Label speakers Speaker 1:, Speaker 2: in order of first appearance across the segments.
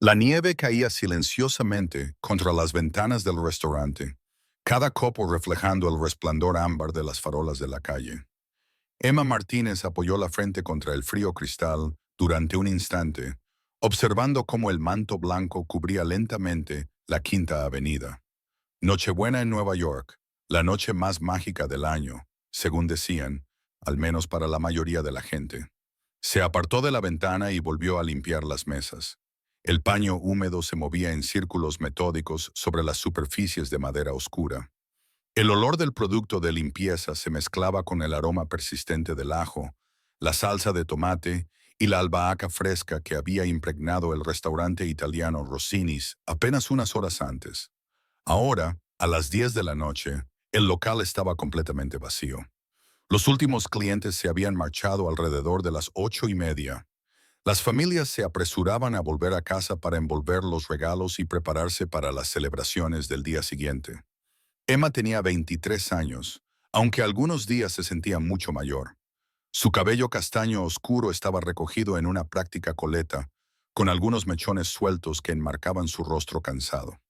Speaker 1: La nieve caía silenciosamente contra las ventanas del restaurante, cada copo reflejando el resplandor ámbar de las farolas de la calle. Emma Martínez apoyó la frente contra el frío cristal durante un instante, observando cómo el manto blanco cubría lentamente la Quinta Avenida. Nochebuena en Nueva York, la noche más mágica del año, según decían, al menos para la mayoría de la gente. Se apartó de la ventana y volvió a limpiar las mesas. El paño húmedo se movía en círculos metódicos sobre las superficies de madera oscura. El olor del producto de limpieza se mezclaba con el aroma persistente del ajo, la salsa de tomate y la albahaca fresca que había impregnado el restaurante italiano Rossini's apenas unas horas antes. Ahora, a las 10 de la noche, el local estaba completamente vacío. Los últimos clientes se habían marchado alrededor de las 8:30. Las familias se apresuraban a volver a casa para envolver los regalos y prepararse para las celebraciones del día siguiente. Emma tenía 23 años, aunque algunos días se sentía mucho mayor. Su cabello castaño oscuro estaba recogido en una práctica coleta, con algunos mechones sueltos que enmarcaban su rostro cansado.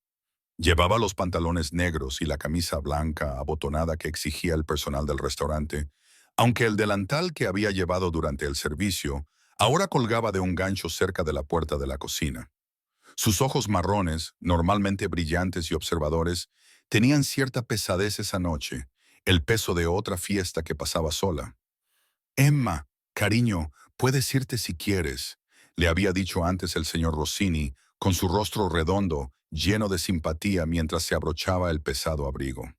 Speaker 1: Llevaba los pantalones negros y la camisa blanca abotonada que exigía el personal del restaurante, aunque el delantal que había llevado durante el servicio ahora colgaba de un gancho cerca de la puerta de la cocina. Sus ojos marrones, normalmente brillantes y observadores, tenían cierta pesadez esa noche, el peso de otra fiesta que pasaba sola. Emma, cariño, puedes irte si quieres, le había dicho antes el señor Rossini, con su rostro redondo, lleno de simpatía mientras se abrochaba el pesado abrigo.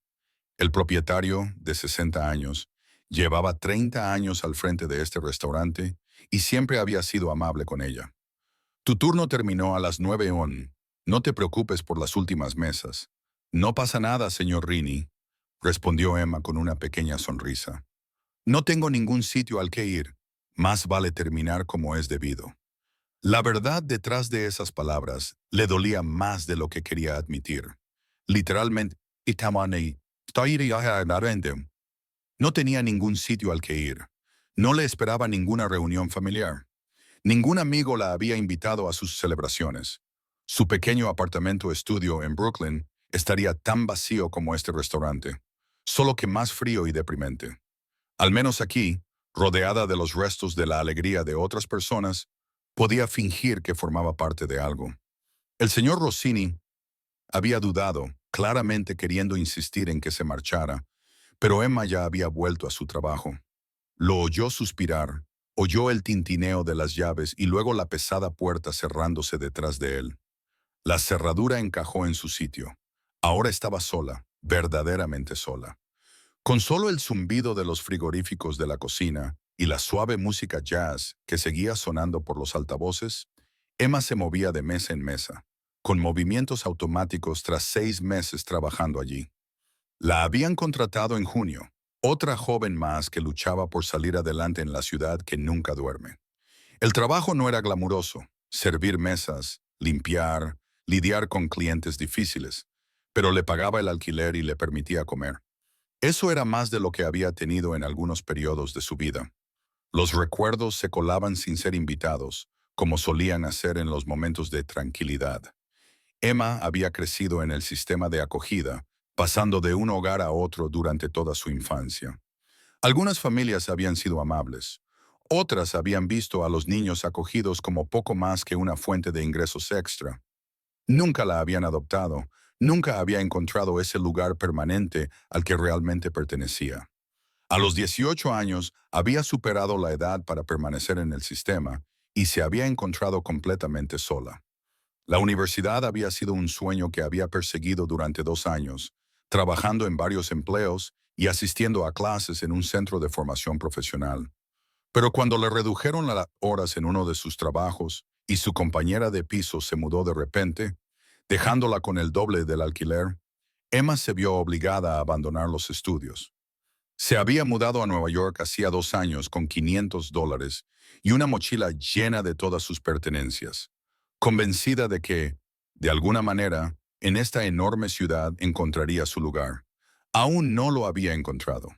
Speaker 1: El propietario, de 60 años, llevaba 30 años al frente de este restaurante y siempre había sido amable con ella. Tu turno terminó a las 9 on. No te preocupes por las últimas mesas. No pasa nada, señor Rini, respondió Emma con una pequeña sonrisa. No tengo ningún sitio al que ir. Más vale terminar como es debido. La verdad detrás de esas palabras le dolía más de lo que quería admitir. Literalmente, no tenía ningún sitio al que ir. No le esperaba ninguna reunión familiar. Ningún amigo la había invitado a sus celebraciones. Su pequeño apartamento estudio en Brooklyn estaría tan vacío como este restaurante, solo que más frío y deprimente. Al menos aquí, rodeada de los restos de la alegría de otras personas, podía fingir que formaba parte de algo. El señor Rossini había dudado, claramente queriendo insistir en que se marchara, pero Emma ya había vuelto a su trabajo. Lo oyó suspirar, oyó el tintineo de las llaves y luego la pesada puerta cerrándose detrás de él. La cerradura encajó en su sitio. Ahora estaba sola, verdaderamente sola. Con solo el zumbido de los frigoríficos de la cocina y la suave música jazz que seguía sonando por los altavoces, Emma se movía de mesa en mesa, con movimientos automáticos tras 6 meses trabajando allí. La habían contratado en junio, otra joven más que luchaba por salir adelante en la ciudad que nunca duerme. El trabajo no era glamuroso, servir mesas, limpiar, lidiar con clientes difíciles, pero le pagaba el alquiler y le permitía comer. Eso era más de lo que había tenido en algunos periodos de su vida. Los recuerdos se colaban sin ser invitados, como solían hacer en los momentos de tranquilidad. Emma había crecido en el sistema de acogida, pasando de un hogar a otro durante toda su infancia. Algunas familias habían sido amables. Otras habían visto a los niños acogidos como poco más que una fuente de ingresos extra. Nunca la habían adoptado, nunca había encontrado ese lugar permanente al que realmente pertenecía. A los 18 años había superado la edad para permanecer en el sistema y se había encontrado completamente sola. La universidad había sido un sueño que había perseguido durante 2 años, trabajando en varios empleos y asistiendo a clases en un centro de formación profesional. Pero cuando le redujeron las horas en uno de sus trabajos y su compañera de piso se mudó de repente, dejándola con el doble del alquiler, Emma se vio obligada a abandonar los estudios. Se había mudado a Nueva York hacía 2 años con $500 y una mochila llena de todas sus pertenencias, convencida de que, de alguna manera, en esta enorme ciudad encontraría su lugar. Aún no lo había encontrado.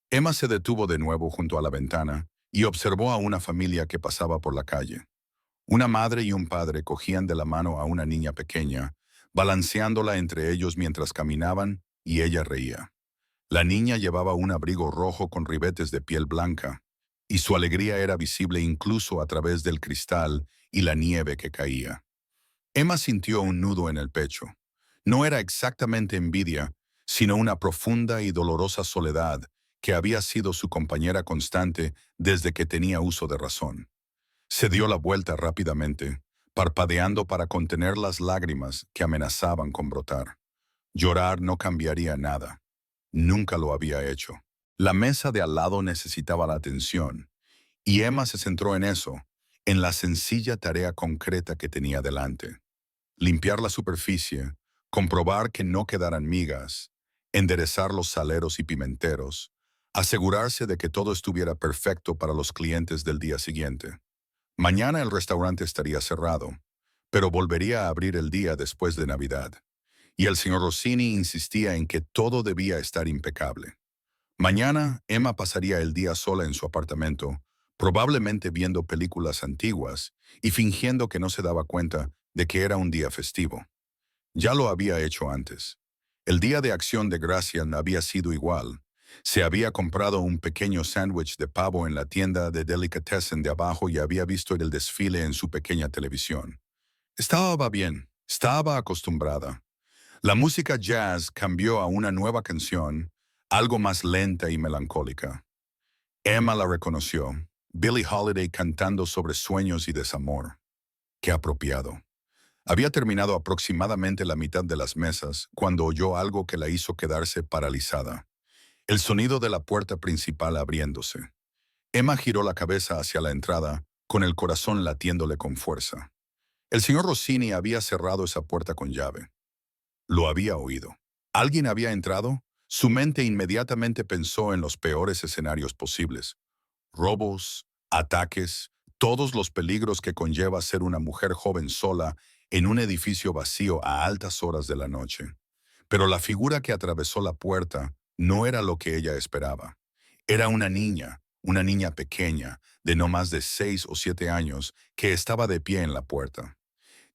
Speaker 1: Emma se detuvo de nuevo junto a la ventana y observó a una familia que pasaba por la calle. Una madre y un padre cogían de la mano a una niña pequeña, balanceándola entre ellos mientras caminaban, y ella reía. La niña llevaba un abrigo rojo con ribetes de piel blanca, y su alegría era visible incluso a través del cristal y la nieve que caía. Emma sintió un nudo en el pecho. No era exactamente envidia, sino una profunda y dolorosa soledad que había sido su compañera constante desde que tenía uso de razón. Se dio la vuelta rápidamente, parpadeando para contener las lágrimas que amenazaban con brotar. Llorar no cambiaría nada. Nunca lo había hecho. La mesa de al lado necesitaba la atención, y Emma se centró en eso, en la sencilla tarea concreta que tenía delante. Limpiar la superficie, comprobar que no quedaran migas, enderezar los saleros y pimenteros, asegurarse de que todo estuviera perfecto para los clientes del día siguiente. Mañana el restaurante estaría cerrado, pero volvería a abrir el día después de Navidad, y el señor Rossini insistía en que todo debía estar impecable. Mañana, Emma pasaría el día sola en su apartamento, probablemente viendo películas antiguas y fingiendo que no se daba cuenta de que era un día festivo. Ya lo había hecho antes. El día de Acción de Gracias había sido igual. Se había comprado un pequeño sándwich de pavo en la tienda de delicatessen de abajo y había visto el desfile en su pequeña televisión. Estaba bien, estaba acostumbrada. La música jazz cambió a una nueva canción, algo más lenta y melancólica. Emma la reconoció, Billie Holiday cantando sobre sueños y desamor. Qué apropiado. Había terminado aproximadamente la mitad de las mesas cuando oyó algo que la hizo quedarse paralizada. El sonido de la puerta principal abriéndose. Emma giró la cabeza hacia la entrada, con el corazón latiéndole con fuerza. El señor Rossini había cerrado esa puerta con llave. Lo había oído. ¿Alguien había entrado? Su mente inmediatamente pensó en los peores escenarios posibles. Robos, ataques, todos los peligros que conlleva ser una mujer joven sola en un edificio vacío a altas horas de la noche. Pero la figura que atravesó la puerta no era lo que ella esperaba. Era una niña pequeña, de no más de 6 o 7 años, que estaba de pie en la puerta.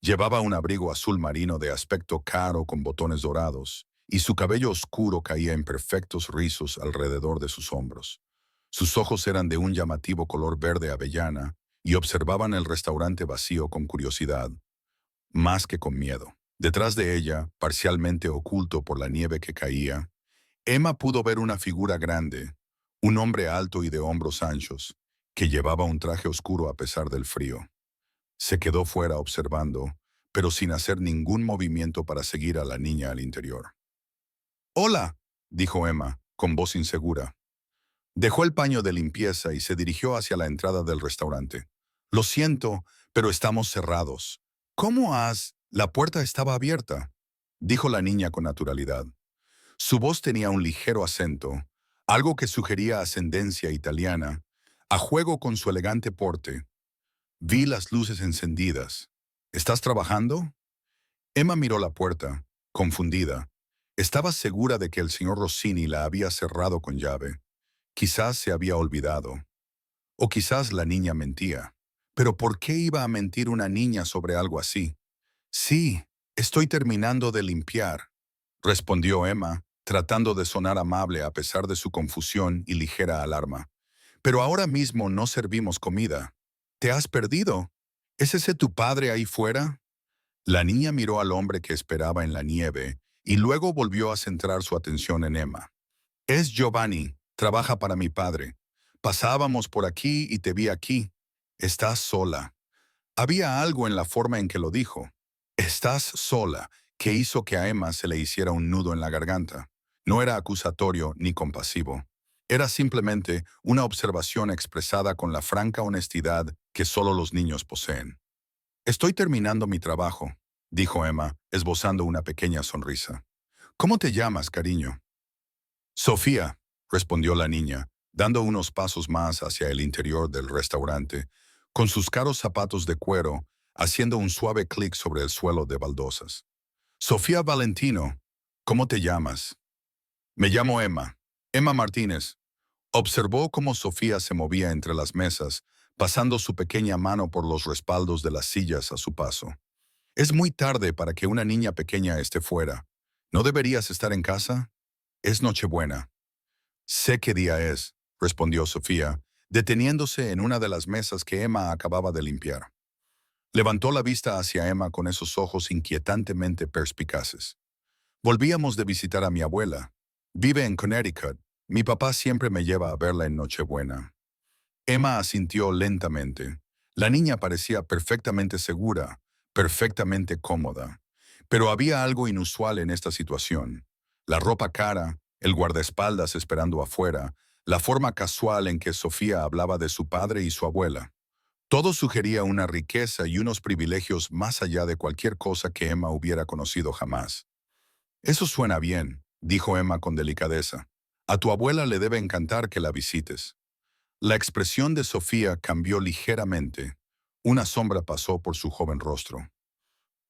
Speaker 1: Llevaba un abrigo azul marino de aspecto caro con botones dorados, y su cabello oscuro caía en perfectos rizos alrededor de sus hombros. Sus ojos eran de un llamativo color verde avellana y observaban el restaurante vacío con curiosidad, más que con miedo. Detrás de ella, parcialmente oculto por la nieve que caía, Emma pudo ver una figura grande, un hombre alto y de hombros anchos, que llevaba un traje oscuro a pesar del frío. Se quedó fuera observando, pero sin hacer ningún movimiento para seguir a la niña al interior. «Hola», dijo Emma, con voz insegura. Dejó el paño de limpieza y se dirigió hacia la entrada del restaurante. «Lo siento, pero estamos cerrados». «¿Cómo has...?» «La puerta estaba abierta», dijo la niña con naturalidad. Su voz tenía un ligero acento, algo que sugería ascendencia italiana, a juego con su elegante porte. Vi las luces encendidas. ¿Estás trabajando? Emma miró la puerta, confundida. Estaba segura de que el señor Rossini la había cerrado con llave. Quizás se había olvidado. O quizás la niña mentía. Pero ¿por qué iba a mentir una niña sobre algo así? Sí, estoy terminando de limpiar, respondió Emma, tratando de sonar amable a pesar de su confusión y ligera alarma. Pero ahora mismo no servimos comida. ¿Te has perdido? ¿Es ese tu padre ahí fuera? La niña miró al hombre que esperaba en la nieve y luego volvió a centrar su atención en Emma. Es Giovanni, trabaja para mi padre. Pasábamos por aquí y te vi aquí. Estás sola. Había algo en la forma en que lo dijo. Estás sola, que hizo que a Emma se le hiciera un nudo en la garganta. No era acusatorio ni compasivo. Era simplemente una observación expresada con la franca honestidad que solo los niños poseen. Estoy terminando mi trabajo, dijo Emma, esbozando una pequeña sonrisa. ¿Cómo te llamas, cariño? Sofía, respondió la niña, dando unos pasos más hacia el interior del restaurante, con sus caros zapatos de cuero haciendo un suave clic sobre el suelo de baldosas. Sofía Valentino, ¿cómo te llamas? Me llamo Emma. Emma Martínez. Observó cómo Sofía se movía entre las mesas, pasando su pequeña mano por los respaldos de las sillas a su paso. Es muy tarde para que una niña pequeña esté fuera. ¿No deberías estar en casa? Es Nochebuena. Sé qué día es, respondió Sofía, deteniéndose en una de las mesas que Emma acababa de limpiar. Levantó la vista hacia Emma con esos ojos inquietantemente perspicaces. Volvíamos de visitar a mi abuela. Vive en Connecticut. Mi papá siempre me lleva a verla en Nochebuena. Emma asintió lentamente. La niña parecía perfectamente segura, perfectamente cómoda. Pero había algo inusual en esta situación. La ropa cara, el guardaespaldas esperando afuera, la forma casual en que Sofía hablaba de su padre y su abuela. Todo sugería una riqueza y unos privilegios más allá de cualquier cosa que Emma hubiera conocido jamás. Eso suena bien, dijo Emma con delicadeza. A tu abuela le debe encantar que la visites. La expresión de Sofía cambió ligeramente. Una sombra pasó por su joven rostro.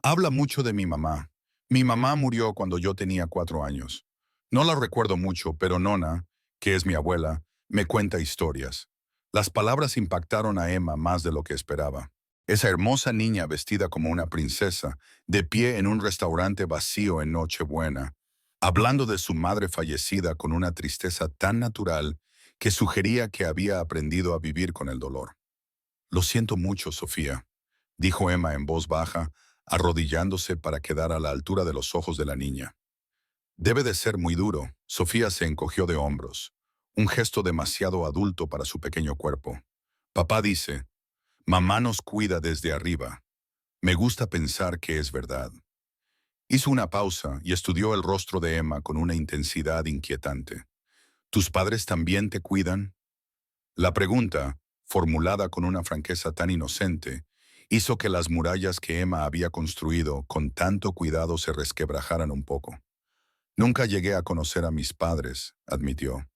Speaker 1: Habla mucho de mi mamá. Mi mamá murió cuando yo tenía 4 años. No la recuerdo mucho, pero Nona, que es mi abuela, me cuenta historias. Las palabras impactaron a Emma más de lo que esperaba. Esa hermosa niña vestida como una princesa, de pie en un restaurante vacío en Nochebuena, hablando de su madre fallecida con una tristeza tan natural que sugería que había aprendido a vivir con el dolor. Lo siento mucho, Sofía, dijo Emma en voz baja, arrodillándose para quedar a la altura de los ojos de la niña. Debe de ser muy duro. Sofía se encogió de hombros, un gesto demasiado adulto para su pequeño cuerpo. Papá dice, mamá nos cuida desde arriba. Me gusta pensar que es verdad. Hizo una pausa y estudió el rostro de Emma con una intensidad inquietante. ¿Tus padres también te cuidan? La pregunta, formulada con una franqueza tan inocente, hizo que las murallas que Emma había construido con tanto cuidado se resquebrajaran un poco. Nunca llegué a conocer a mis padres, admitió.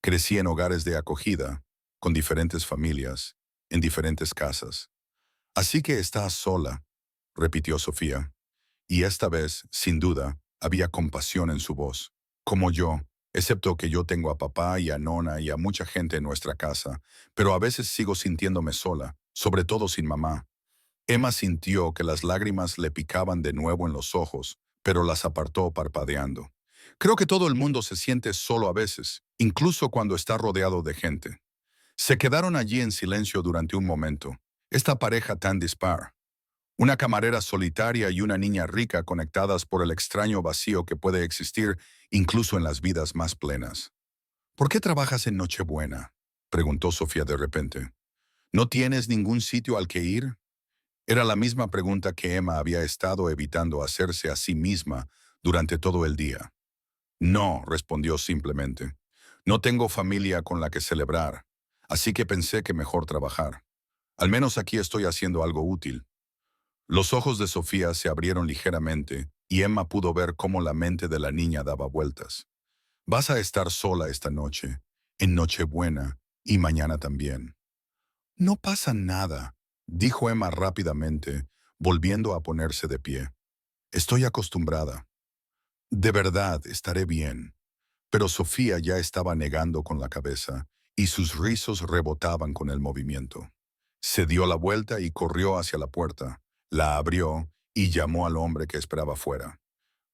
Speaker 1: Crecí en hogares de acogida, con diferentes familias, en diferentes casas. Así que estás sola, repitió Sofía. Y esta vez, sin duda, había compasión en su voz. Como yo, excepto que yo tengo a papá y a Nona y a mucha gente en nuestra casa, pero a veces sigo sintiéndome sola, sobre todo sin mamá. Emma sintió que las lágrimas le picaban de nuevo en los ojos, pero las apartó parpadeando. Creo que todo el mundo se siente solo a veces, incluso cuando está rodeado de gente. Se quedaron allí en silencio durante un momento. Esta pareja tan dispar. Una camarera solitaria y una niña rica conectadas por el extraño vacío que puede existir incluso en las vidas más plenas. ¿Por qué trabajas en Nochebuena?, preguntó Sofía de repente. ¿No tienes ningún sitio al que ir? Era la misma pregunta que Emma había estado evitando hacerse a sí misma durante todo el día. No, respondió simplemente. No tengo familia con la que celebrar, así que pensé que mejor trabajar. Al menos aquí estoy haciendo algo útil. Los ojos de Sofía se abrieron ligeramente y Emma pudo ver cómo la mente de la niña daba vueltas. Vas a estar sola esta noche, en Nochebuena y mañana también. No pasa nada, dijo Emma rápidamente, volviendo a ponerse de pie. Estoy acostumbrada. De verdad, estaré bien. Pero Sofía ya estaba negando con la cabeza y sus rizos rebotaban con el movimiento. Se dio la vuelta y corrió hacia la puerta. La abrió y llamó al hombre que esperaba fuera.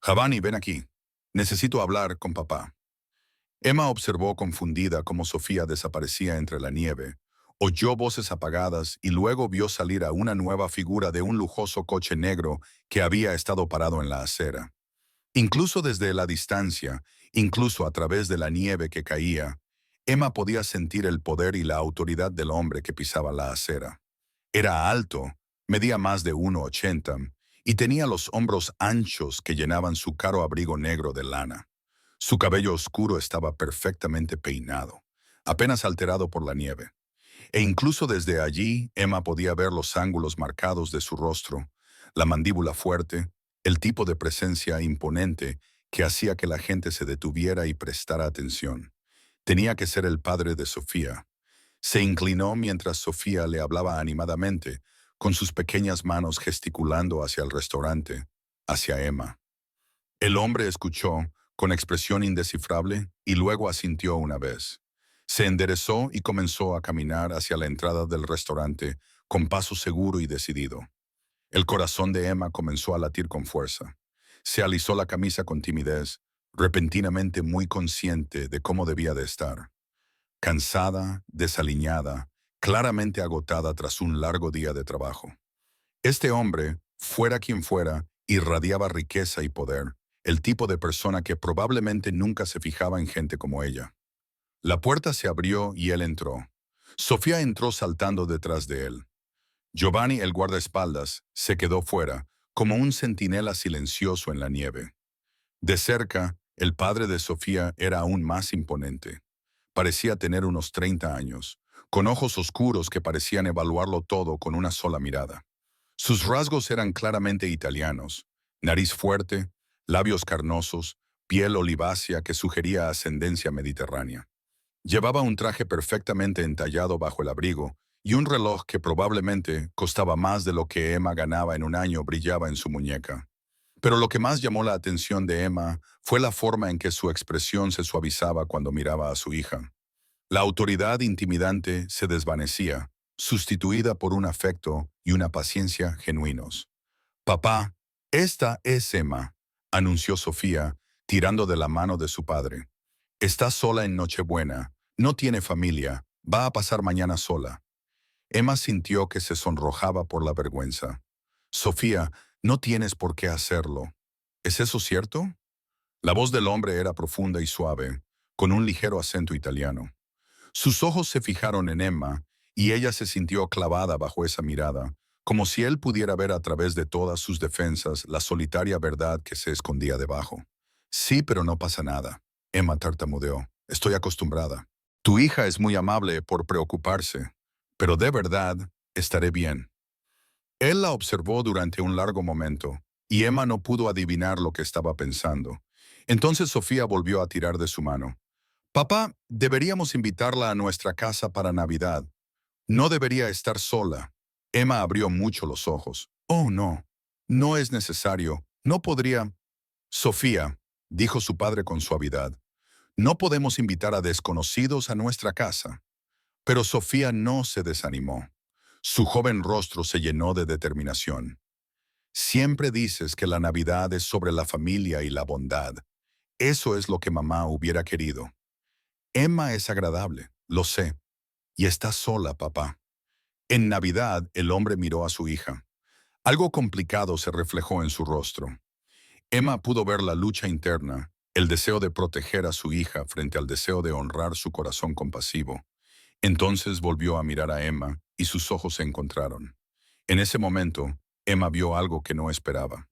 Speaker 1: Javani, ven aquí. Necesito hablar con papá. Emma observó confundida cómo Sofía desaparecía entre la nieve. Oyó voces apagadas y luego vio salir a una nueva figura de un lujoso coche negro que había estado parado en la acera. Incluso desde la distancia, incluso a través de la nieve que caía, Emma podía sentir el poder y la autoridad del hombre que pisaba la acera. Era alto, medía más de 1,80 y tenía los hombros anchos que llenaban su caro abrigo negro de lana. Su cabello oscuro estaba perfectamente peinado, apenas alterado por la nieve. E incluso desde allí, Emma podía ver los ángulos marcados de su rostro, la mandíbula fuerte, el tipo de presencia imponente que hacía que la gente se detuviera y prestara atención. Tenía que ser el padre de Sofía. Se inclinó mientras Sofía le hablaba animadamente, con sus pequeñas manos gesticulando hacia el restaurante, hacia Emma. El hombre escuchó, con expresión indescifrable, y luego asintió una vez. Se enderezó y comenzó a caminar hacia la entrada del restaurante con paso seguro y decidido. El corazón de Emma comenzó a latir con fuerza. Se alisó la camisa con timidez, repentinamente muy consciente de cómo debía de estar. Cansada, desaliñada, claramente agotada tras un largo día de trabajo. Este hombre, fuera quien fuera, irradiaba riqueza y poder, el tipo de persona que probablemente nunca se fijaba en gente como ella. La puerta se abrió y él entró. Sofía entró saltando detrás de él. Giovanni, el guardaespaldas, se quedó fuera, como un centinela silencioso en la nieve. De cerca, el padre de Sofía era aún más imponente. Parecía tener unos 30 años, con ojos oscuros que parecían evaluarlo todo con una sola mirada. Sus rasgos eran claramente italianos: nariz fuerte, labios carnosos, piel olivácea que sugería ascendencia mediterránea. Llevaba un traje perfectamente entallado bajo el abrigo y un reloj que probablemente costaba más de lo que Emma ganaba en un año brillaba en su muñeca. Pero lo que más llamó la atención de Emma fue la forma en que su expresión se suavizaba cuando miraba a su hija. La autoridad intimidante se desvanecía, sustituida por un afecto y una paciencia genuinos. «Papá, esta es Emma», anunció Sofía, tirando de la mano de su padre. «Está sola en Nochebuena, no tiene familia, va a pasar mañana sola». Emma sintió que se sonrojaba por la vergüenza. «Sofía, no tienes por qué hacerlo. ¿Es eso cierto?». La voz del hombre era profunda y suave, con un ligero acento italiano. Sus ojos se fijaron en Emma, y ella se sintió clavada bajo esa mirada, como si él pudiera ver a través de todas sus defensas la solitaria verdad que se escondía debajo. «Sí, pero no pasa nada», Emma tartamudeó. «Estoy acostumbrada. Tu hija es muy amable por preocuparse, pero de verdad estaré bien». Él la observó durante un largo momento, y Emma no pudo adivinar lo que estaba pensando. Entonces Sofía volvió a tirar de su mano. «Papá, deberíamos invitarla a nuestra casa para Navidad. No debería estar sola». Emma abrió mucho los ojos. «Oh, no. No es necesario. No podría». «Sofía», dijo su padre con suavidad, «no podemos invitar a desconocidos a nuestra casa». Pero Sofía no se desanimó. Su joven rostro se llenó de determinación. «Siempre dices que la Navidad es sobre la familia y la bondad. Eso es lo que mamá hubiera querido. Emma es agradable, lo sé, y está sola, papá». En Navidad, el hombre miró a su hija. Algo complicado se reflejó en su rostro. Emma pudo ver la lucha interna, el deseo de proteger a su hija frente al deseo de honrar su corazón compasivo. Entonces volvió a mirar a Emma y sus ojos se encontraron. En ese momento, Emma vio algo que no esperaba.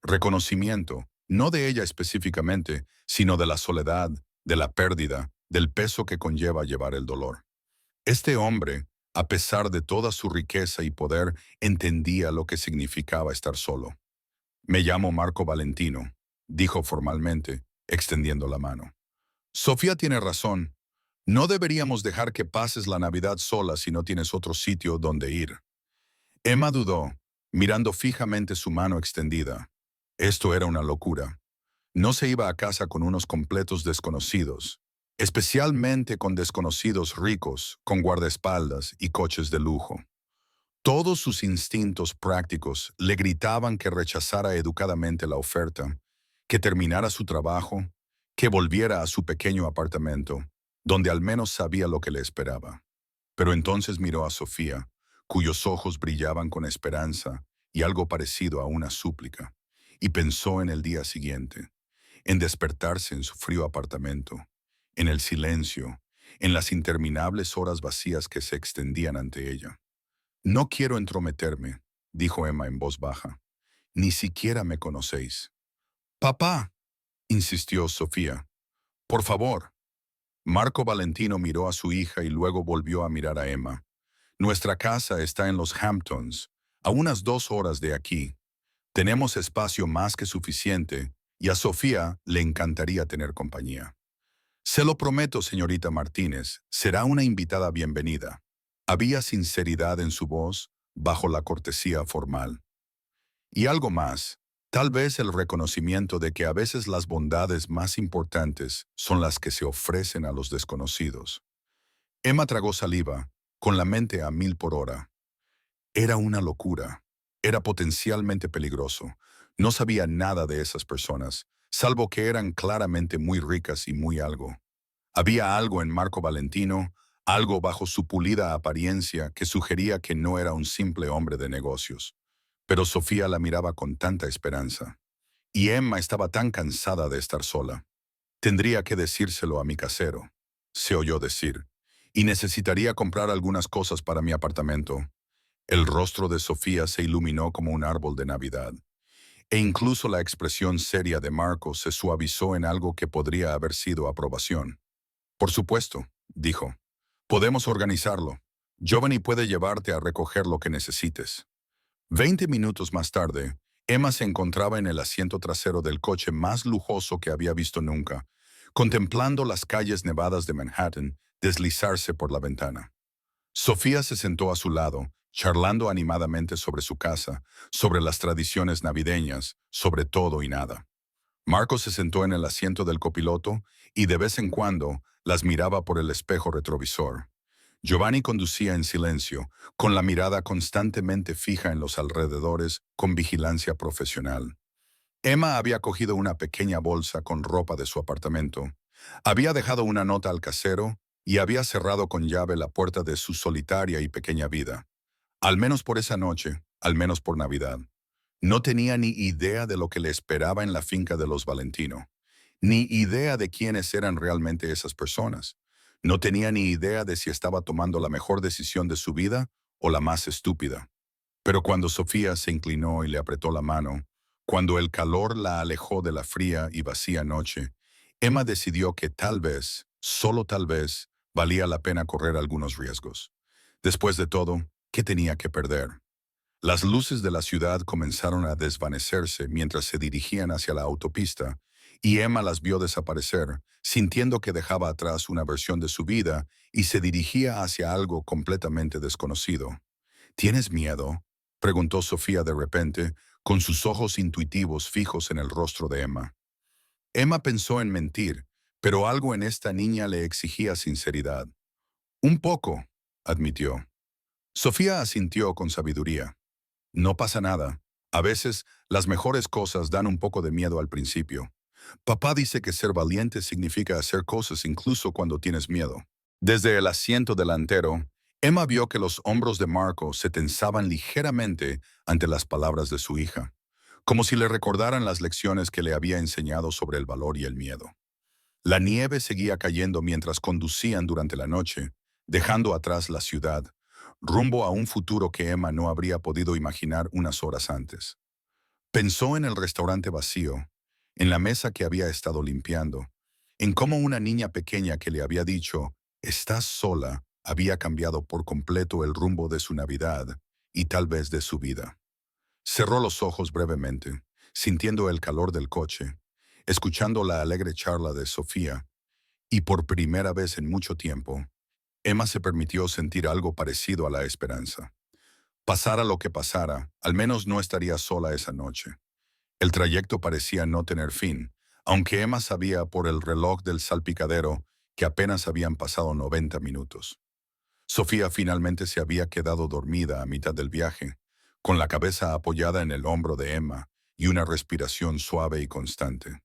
Speaker 1: Reconocimiento, no de ella específicamente, sino de la soledad, de la pérdida, del peso que conlleva llevar el dolor. Este hombre, a pesar de toda su riqueza y poder, entendía lo que significaba estar solo. «Me llamo Marco Valentino», dijo formalmente, extendiendo la mano. «Sofía tiene razón. No deberíamos dejar que pases la Navidad sola si no tienes otro sitio donde ir». Emma dudó, mirando fijamente su mano extendida. Esto era una locura. No se iba a casa con unos completos desconocidos, especialmente con desconocidos ricos, con guardaespaldas y coches de lujo. Todos sus instintos prácticos le gritaban que rechazara educadamente la oferta, que terminara su trabajo, que volviera a su pequeño apartamento, donde al menos sabía lo que le esperaba. Pero entonces miró a Sofía, cuyos ojos brillaban con esperanza y algo parecido a una súplica, y pensó en el día siguiente, en despertarse en su frío apartamento, en el silencio, en las interminables horas vacías que se extendían ante ella. «No quiero entrometerme», dijo Emma en voz baja. «Ni siquiera me conocéis». «Papá», insistió Sofía. «Por favor». Marco Valentino miró a su hija y luego volvió a mirar a Emma. «Nuestra casa está en los Hamptons, a unas 2 horas de aquí. Tenemos espacio más que suficiente y a Sofía le encantaría tener compañía». «Se lo prometo, señorita Martínez, será una invitada bienvenida». Había sinceridad en su voz, bajo la cortesía formal. Y algo más, tal vez el reconocimiento de que a veces las bondades más importantes son las que se ofrecen a los desconocidos. Emma tragó saliva, con la mente a 1000 por hora. Era una locura. Era potencialmente peligroso. No sabía nada de esas personas, salvo que eran claramente muy ricas y muy algo. Había algo en Marco Valentino, algo bajo su pulida apariencia que sugería que no era un simple hombre de negocios. Pero Sofía la miraba con tanta esperanza. Y Emma estaba tan cansada de estar sola. Tendría que decírselo a mi casero, se oyó decir, y necesitaría comprar algunas cosas para mi apartamento. El rostro de Sofía se iluminó como un árbol de Navidad, e incluso la expresión seria de Marco se suavizó en algo que podría haber sido aprobación. Por supuesto, dijo. Podemos organizarlo. Giovanni puede llevarte a recoger lo que necesites. 20 minutos más tarde, Emma se encontraba en el asiento trasero del coche más lujoso que había visto nunca, contemplando las calles nevadas de Manhattan deslizarse por la ventana. Sofía se sentó a su lado, charlando animadamente sobre su casa, sobre las tradiciones navideñas, sobre todo y nada. Marco se sentó en el asiento del copiloto y de vez en cuando las miraba por el espejo retrovisor. Giovanni conducía en silencio, con la mirada constantemente fija en los alrededores, con vigilancia profesional. Emma había cogido una pequeña bolsa con ropa de su apartamento. Había dejado una nota al casero y había cerrado con llave la puerta de su solitaria y pequeña vida. Al menos por esa noche, al menos por Navidad. No tenía ni idea de lo que le esperaba en la finca de los Valentino, ni idea de quiénes eran realmente esas personas. No tenía ni idea de si estaba tomando la mejor decisión de su vida o la más estúpida. Pero cuando Sofía se inclinó y le apretó la mano, cuando el calor la alejó de la fría y vacía noche, Emma decidió que tal vez, solo tal vez, valía la pena correr algunos riesgos. Después de todo, ¿qué tenía que perder? Las luces de la ciudad comenzaron a desvanecerse mientras se dirigían hacia la autopista, y Emma las vio desaparecer, sintiendo que dejaba atrás una versión de su vida y se dirigía hacia algo completamente desconocido. ¿Tienes miedo?, preguntó Sofía de repente, con sus ojos intuitivos fijos en el rostro de Emma. Emma pensó en mentir, pero algo en esta niña le exigía sinceridad. Un poco, admitió. Sofía asintió con sabiduría. No pasa nada. A veces, las mejores cosas dan un poco de miedo al principio. Papá dice que ser valiente significa hacer cosas incluso cuando tienes miedo. Desde el asiento delantero, Emma vio que los hombros de Marco se tensaban ligeramente ante las palabras de su hija, como si le recordaran las lecciones que le había enseñado sobre el valor y el miedo. La nieve seguía cayendo mientras conducían durante la noche, dejando atrás la ciudad, rumbo a un futuro que Emma no habría podido imaginar unas horas antes. Pensó en el restaurante vacío, en la mesa que había estado limpiando, en cómo una niña pequeña que le había dicho, «Estás sola», había cambiado por completo el rumbo de su Navidad y tal vez de su vida. Cerró los ojos brevemente, sintiendo el calor del coche, escuchando la alegre charla de Sofía, y por primera vez en mucho tiempo, Emma se permitió sentir algo parecido a la esperanza. Pasara lo que pasara, al menos no estaría sola esa noche. El trayecto parecía no tener fin, aunque Emma sabía por el reloj del salpicadero que apenas habían pasado 90 minutos. Sofía finalmente se había quedado dormida a mitad del viaje, con la cabeza apoyada en el hombro de Emma y una respiración suave y constante.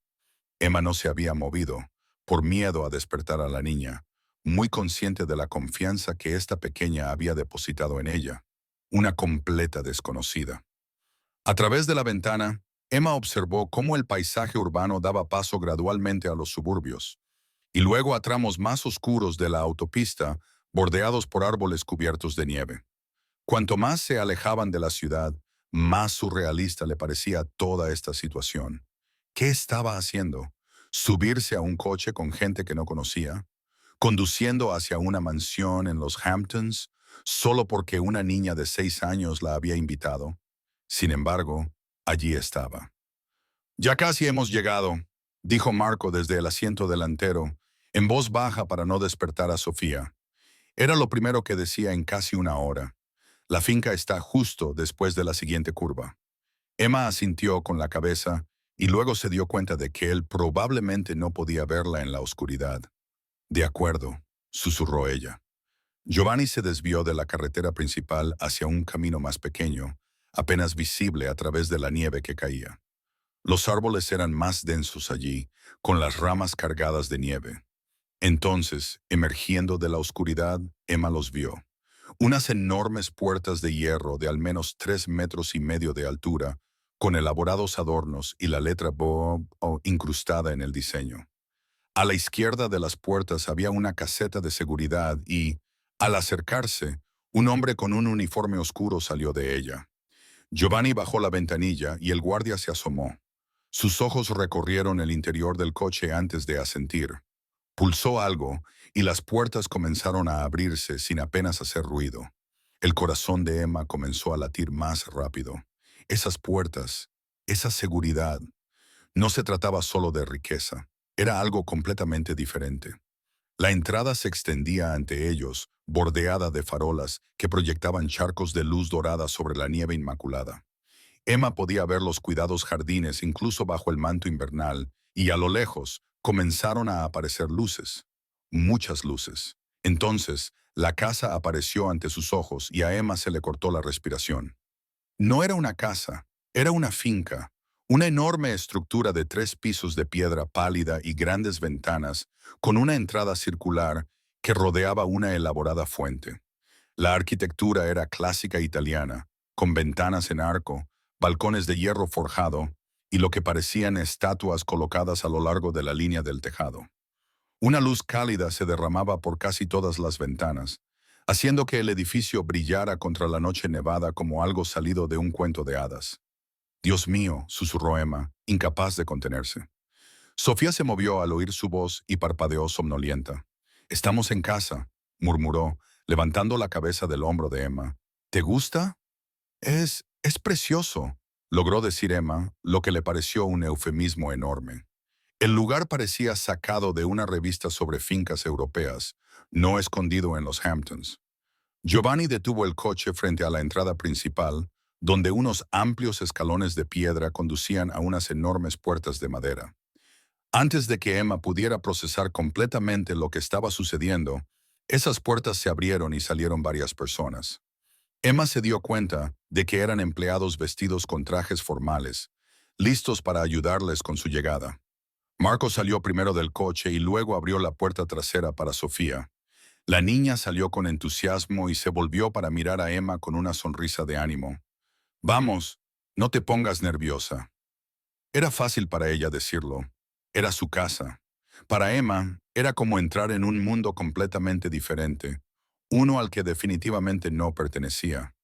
Speaker 1: Emma no se había movido, por miedo a despertar a la niña, muy consciente de la confianza que esta pequeña había depositado en ella, una completa desconocida. A través de la ventana, Emma observó cómo el paisaje urbano daba paso gradualmente a los suburbios, y luego a tramos más oscuros de la autopista, bordeados por árboles cubiertos de nieve. Cuanto más se alejaban de la ciudad, más surrealista le parecía toda esta situación. ¿Qué estaba haciendo? ¿Subirse a un coche con gente que no conocía? ¿Conduciendo hacia una mansión en los Hamptons solo porque una niña de 6 años la había invitado? Sin embargo, allí estaba. «Ya casi hemos llegado», dijo Marco desde el asiento delantero, en voz baja para no despertar a Sofía. Era lo primero que decía en casi una hora. La finca está justo después de la siguiente curva. Emma asintió con la cabeza y luego se dio cuenta de que él probablemente no podía verla en la oscuridad. «De acuerdo», susurró ella. Giovanni se desvió de la carretera principal hacia un camino más pequeño, apenas visible a través de la nieve que caía. Los árboles eran más densos allí, con las ramas cargadas de nieve. Entonces, emergiendo de la oscuridad, Emma los vio. Unas enormes puertas de hierro de al menos 3,5 metros de altura, con elaborados adornos y la letra Bob incrustada en el diseño. A la izquierda de las puertas había una caseta de seguridad y, al acercarse, un hombre con un uniforme oscuro salió de ella. Giovanni bajó la ventanilla y el guardia se asomó. Sus ojos recorrieron el interior del coche antes de asentir. Pulsó algo y las puertas comenzaron a abrirse sin apenas hacer ruido. El corazón de Emma comenzó a latir más rápido. Esas puertas, esa seguridad, no se trataba solo de riqueza, era algo completamente diferente. La entrada se extendía ante ellos, bordeada de farolas que proyectaban charcos de luz dorada sobre la nieve inmaculada. Emma podía ver los cuidados jardines incluso bajo el manto invernal, y a lo lejos comenzaron a aparecer luces. Muchas luces. Entonces, la casa apareció ante sus ojos y a Emma se le cortó la respiración. No era una casa, era una finca, una enorme estructura de 3 pisos de piedra pálida y grandes ventanas, con una entrada circular que rodeaba una elaborada fuente. La arquitectura era clásica italiana, con ventanas en arco, balcones de hierro forjado y lo que parecían estatuas colocadas a lo largo de la línea del tejado. Una luz cálida se derramaba por casi todas las ventanas, haciendo que el edificio brillara contra la noche nevada como algo salido de un cuento de hadas. «Dios mío», susurró Emma, incapaz de contenerse. Sofía se movió al oír su voz y parpadeó somnolienta. «Estamos en casa», murmuró, levantando la cabeza del hombro de Emma. «¿Te gusta?» Es precioso», logró decir Emma, lo que le pareció un eufemismo enorme. El lugar parecía sacado de una revista sobre fincas europeas, no escondido en los Hamptons. Giovanni detuvo el coche frente a la entrada principal, donde unos amplios escalones de piedra conducían a unas enormes puertas de madera. Antes de que Emma pudiera procesar completamente lo que estaba sucediendo, esas puertas se abrieron y salieron varias personas. Emma se dio cuenta de que eran empleados vestidos con trajes formales, listos para ayudarles con su llegada. Marco salió primero del coche y luego abrió la puerta trasera para Sofía. La niña salió con entusiasmo y se volvió para mirar a Emma con una sonrisa de ánimo. «Vamos, no te pongas nerviosa». Era fácil para ella decirlo. Era su casa. Para Emma, era como entrar en un mundo completamente diferente, uno al que definitivamente no pertenecía.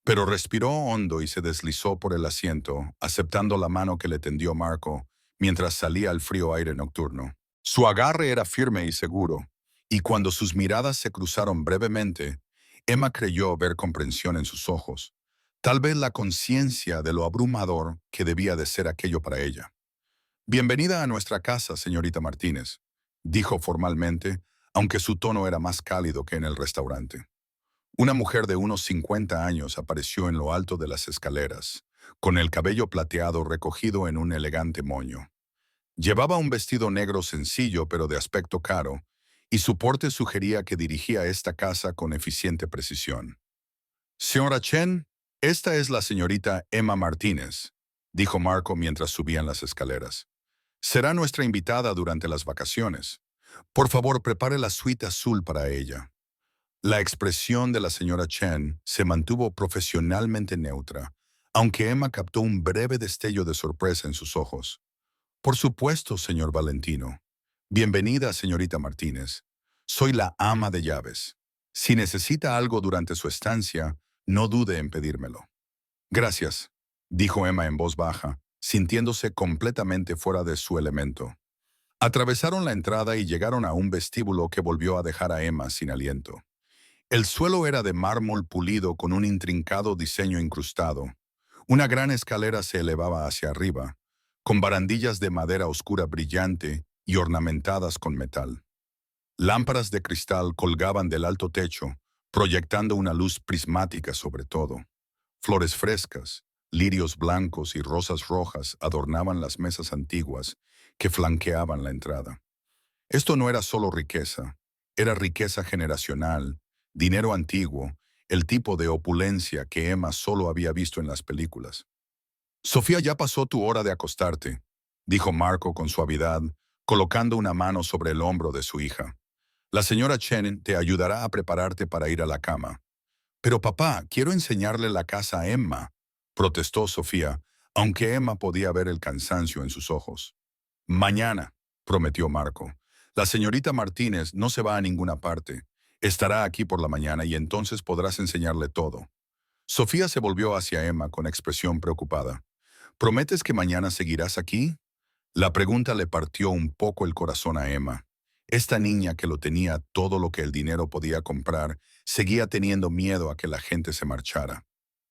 Speaker 1: Pero respiró hondo y se deslizó por el asiento, aceptando la mano que le tendió Marco, mientras salía el frío aire nocturno. Su agarre era firme y seguro, y cuando sus miradas se cruzaron brevemente, Emma creyó ver comprensión en sus ojos, tal vez la conciencia de lo abrumador que debía de ser aquello para ella. «Bienvenida a nuestra casa, señorita Martínez», dijo formalmente, aunque su tono era más cálido que en el restaurante. Una mujer de unos 50 años apareció en lo alto de las escaleras, con el cabello plateado recogido en un elegante moño. Llevaba un vestido negro sencillo pero de aspecto caro, y su porte sugería que dirigía esta casa con eficiente precisión. «Señora Chen, esta es la señorita Emma Martínez», dijo Marco mientras subían las escaleras. «Será nuestra invitada durante las vacaciones. Por favor, prepare la suite azul para ella». La expresión de la señora Chen se mantuvo profesionalmente neutra, aunque Emma captó un breve destello de sorpresa en sus ojos. «Por supuesto, señor Valentino. Bienvenida, señorita Martínez. Soy la ama de llaves. Si necesita algo durante su estancia, no dude en pedírmelo». «Gracias», dijo Emma en voz baja, sintiéndose completamente fuera de su elemento. Atravesaron la entrada y llegaron a un vestíbulo que volvió a dejar a Emma sin aliento. El suelo era de mármol pulido con un intrincado diseño incrustado. Una gran escalera se elevaba hacia arriba, con barandillas de madera oscura brillante y ornamentadas con metal. Lámparas de cristal colgaban del alto techo, proyectando una luz prismática sobre todo. Flores frescas, lirios blancos y rosas rojas adornaban las mesas antiguas que flanqueaban la entrada. Esto no era solo riqueza, era riqueza generacional, Dinero antiguo, el tipo de opulencia que Emma solo había visto en las películas. Sofía, ya pasó tu hora de acostarte, dijo Marco con suavidad, colocando una mano sobre el hombro de su hija. La señora Chen te ayudará a prepararte para ir a la cama. Pero papá, quiero enseñarle la casa a Emma, protestó Sofía, aunque Emma podía ver el cansancio en sus ojos. Mañana, prometió Marco. La señorita Martínez no se va a ninguna parte. Estará aquí por la mañana y entonces podrás enseñarle todo. Sofía se volvió hacia Emma con expresión preocupada. ¿Prometes que mañana seguirás aquí? La pregunta le partió un poco el corazón a Emma. Esta niña que lo tenía todo lo que el dinero podía comprar, seguía teniendo miedo a que la gente se marchara.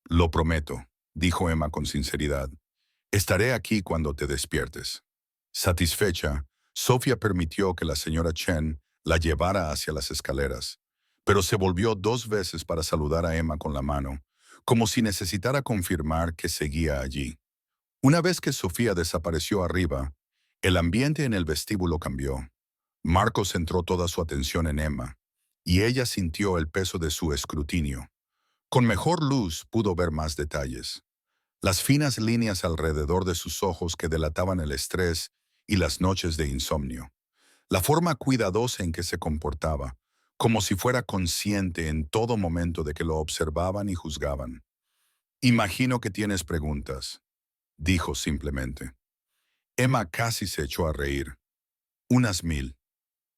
Speaker 1: Lo prometo, dijo Emma con sinceridad. Estaré aquí cuando te despiertes. Satisfecha, Sofía permitió que la señora Chen la llevara hacia las escaleras, pero se volvió 2 veces para saludar a Emma con la mano, como si necesitara confirmar que seguía allí. Una vez que Sofía desapareció arriba, el ambiente en el vestíbulo cambió. Marcos centró toda su atención en Emma, y ella sintió el peso de su escrutinio. Con mejor luz pudo ver más detalles. Las finas líneas alrededor de sus ojos que delataban el estrés y las noches de insomnio. La forma cuidadosa en que se comportaba, como si fuera consciente en todo momento de que lo observaban y juzgaban. Imagino que tienes preguntas, dijo simplemente. Emma casi se echó a reír. Unas 1000.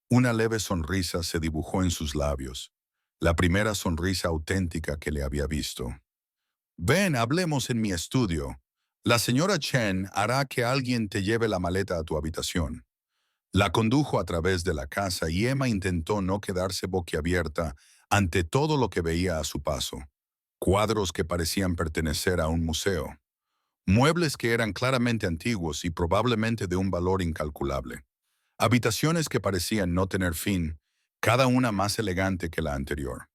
Speaker 1: Una leve sonrisa se dibujó en sus labios, la primera sonrisa auténtica que le había visto. Ven, hablemos en mi estudio. La señora Chen hará que alguien te lleve la maleta a tu habitación. La condujo a través de la casa y Emma intentó no quedarse boquiabierta ante todo lo que veía a su paso. Cuadros que parecían pertenecer a un museo. Muebles que eran claramente antiguos y probablemente de un valor incalculable. Habitaciones que parecían no tener fin, cada una más elegante que la anterior.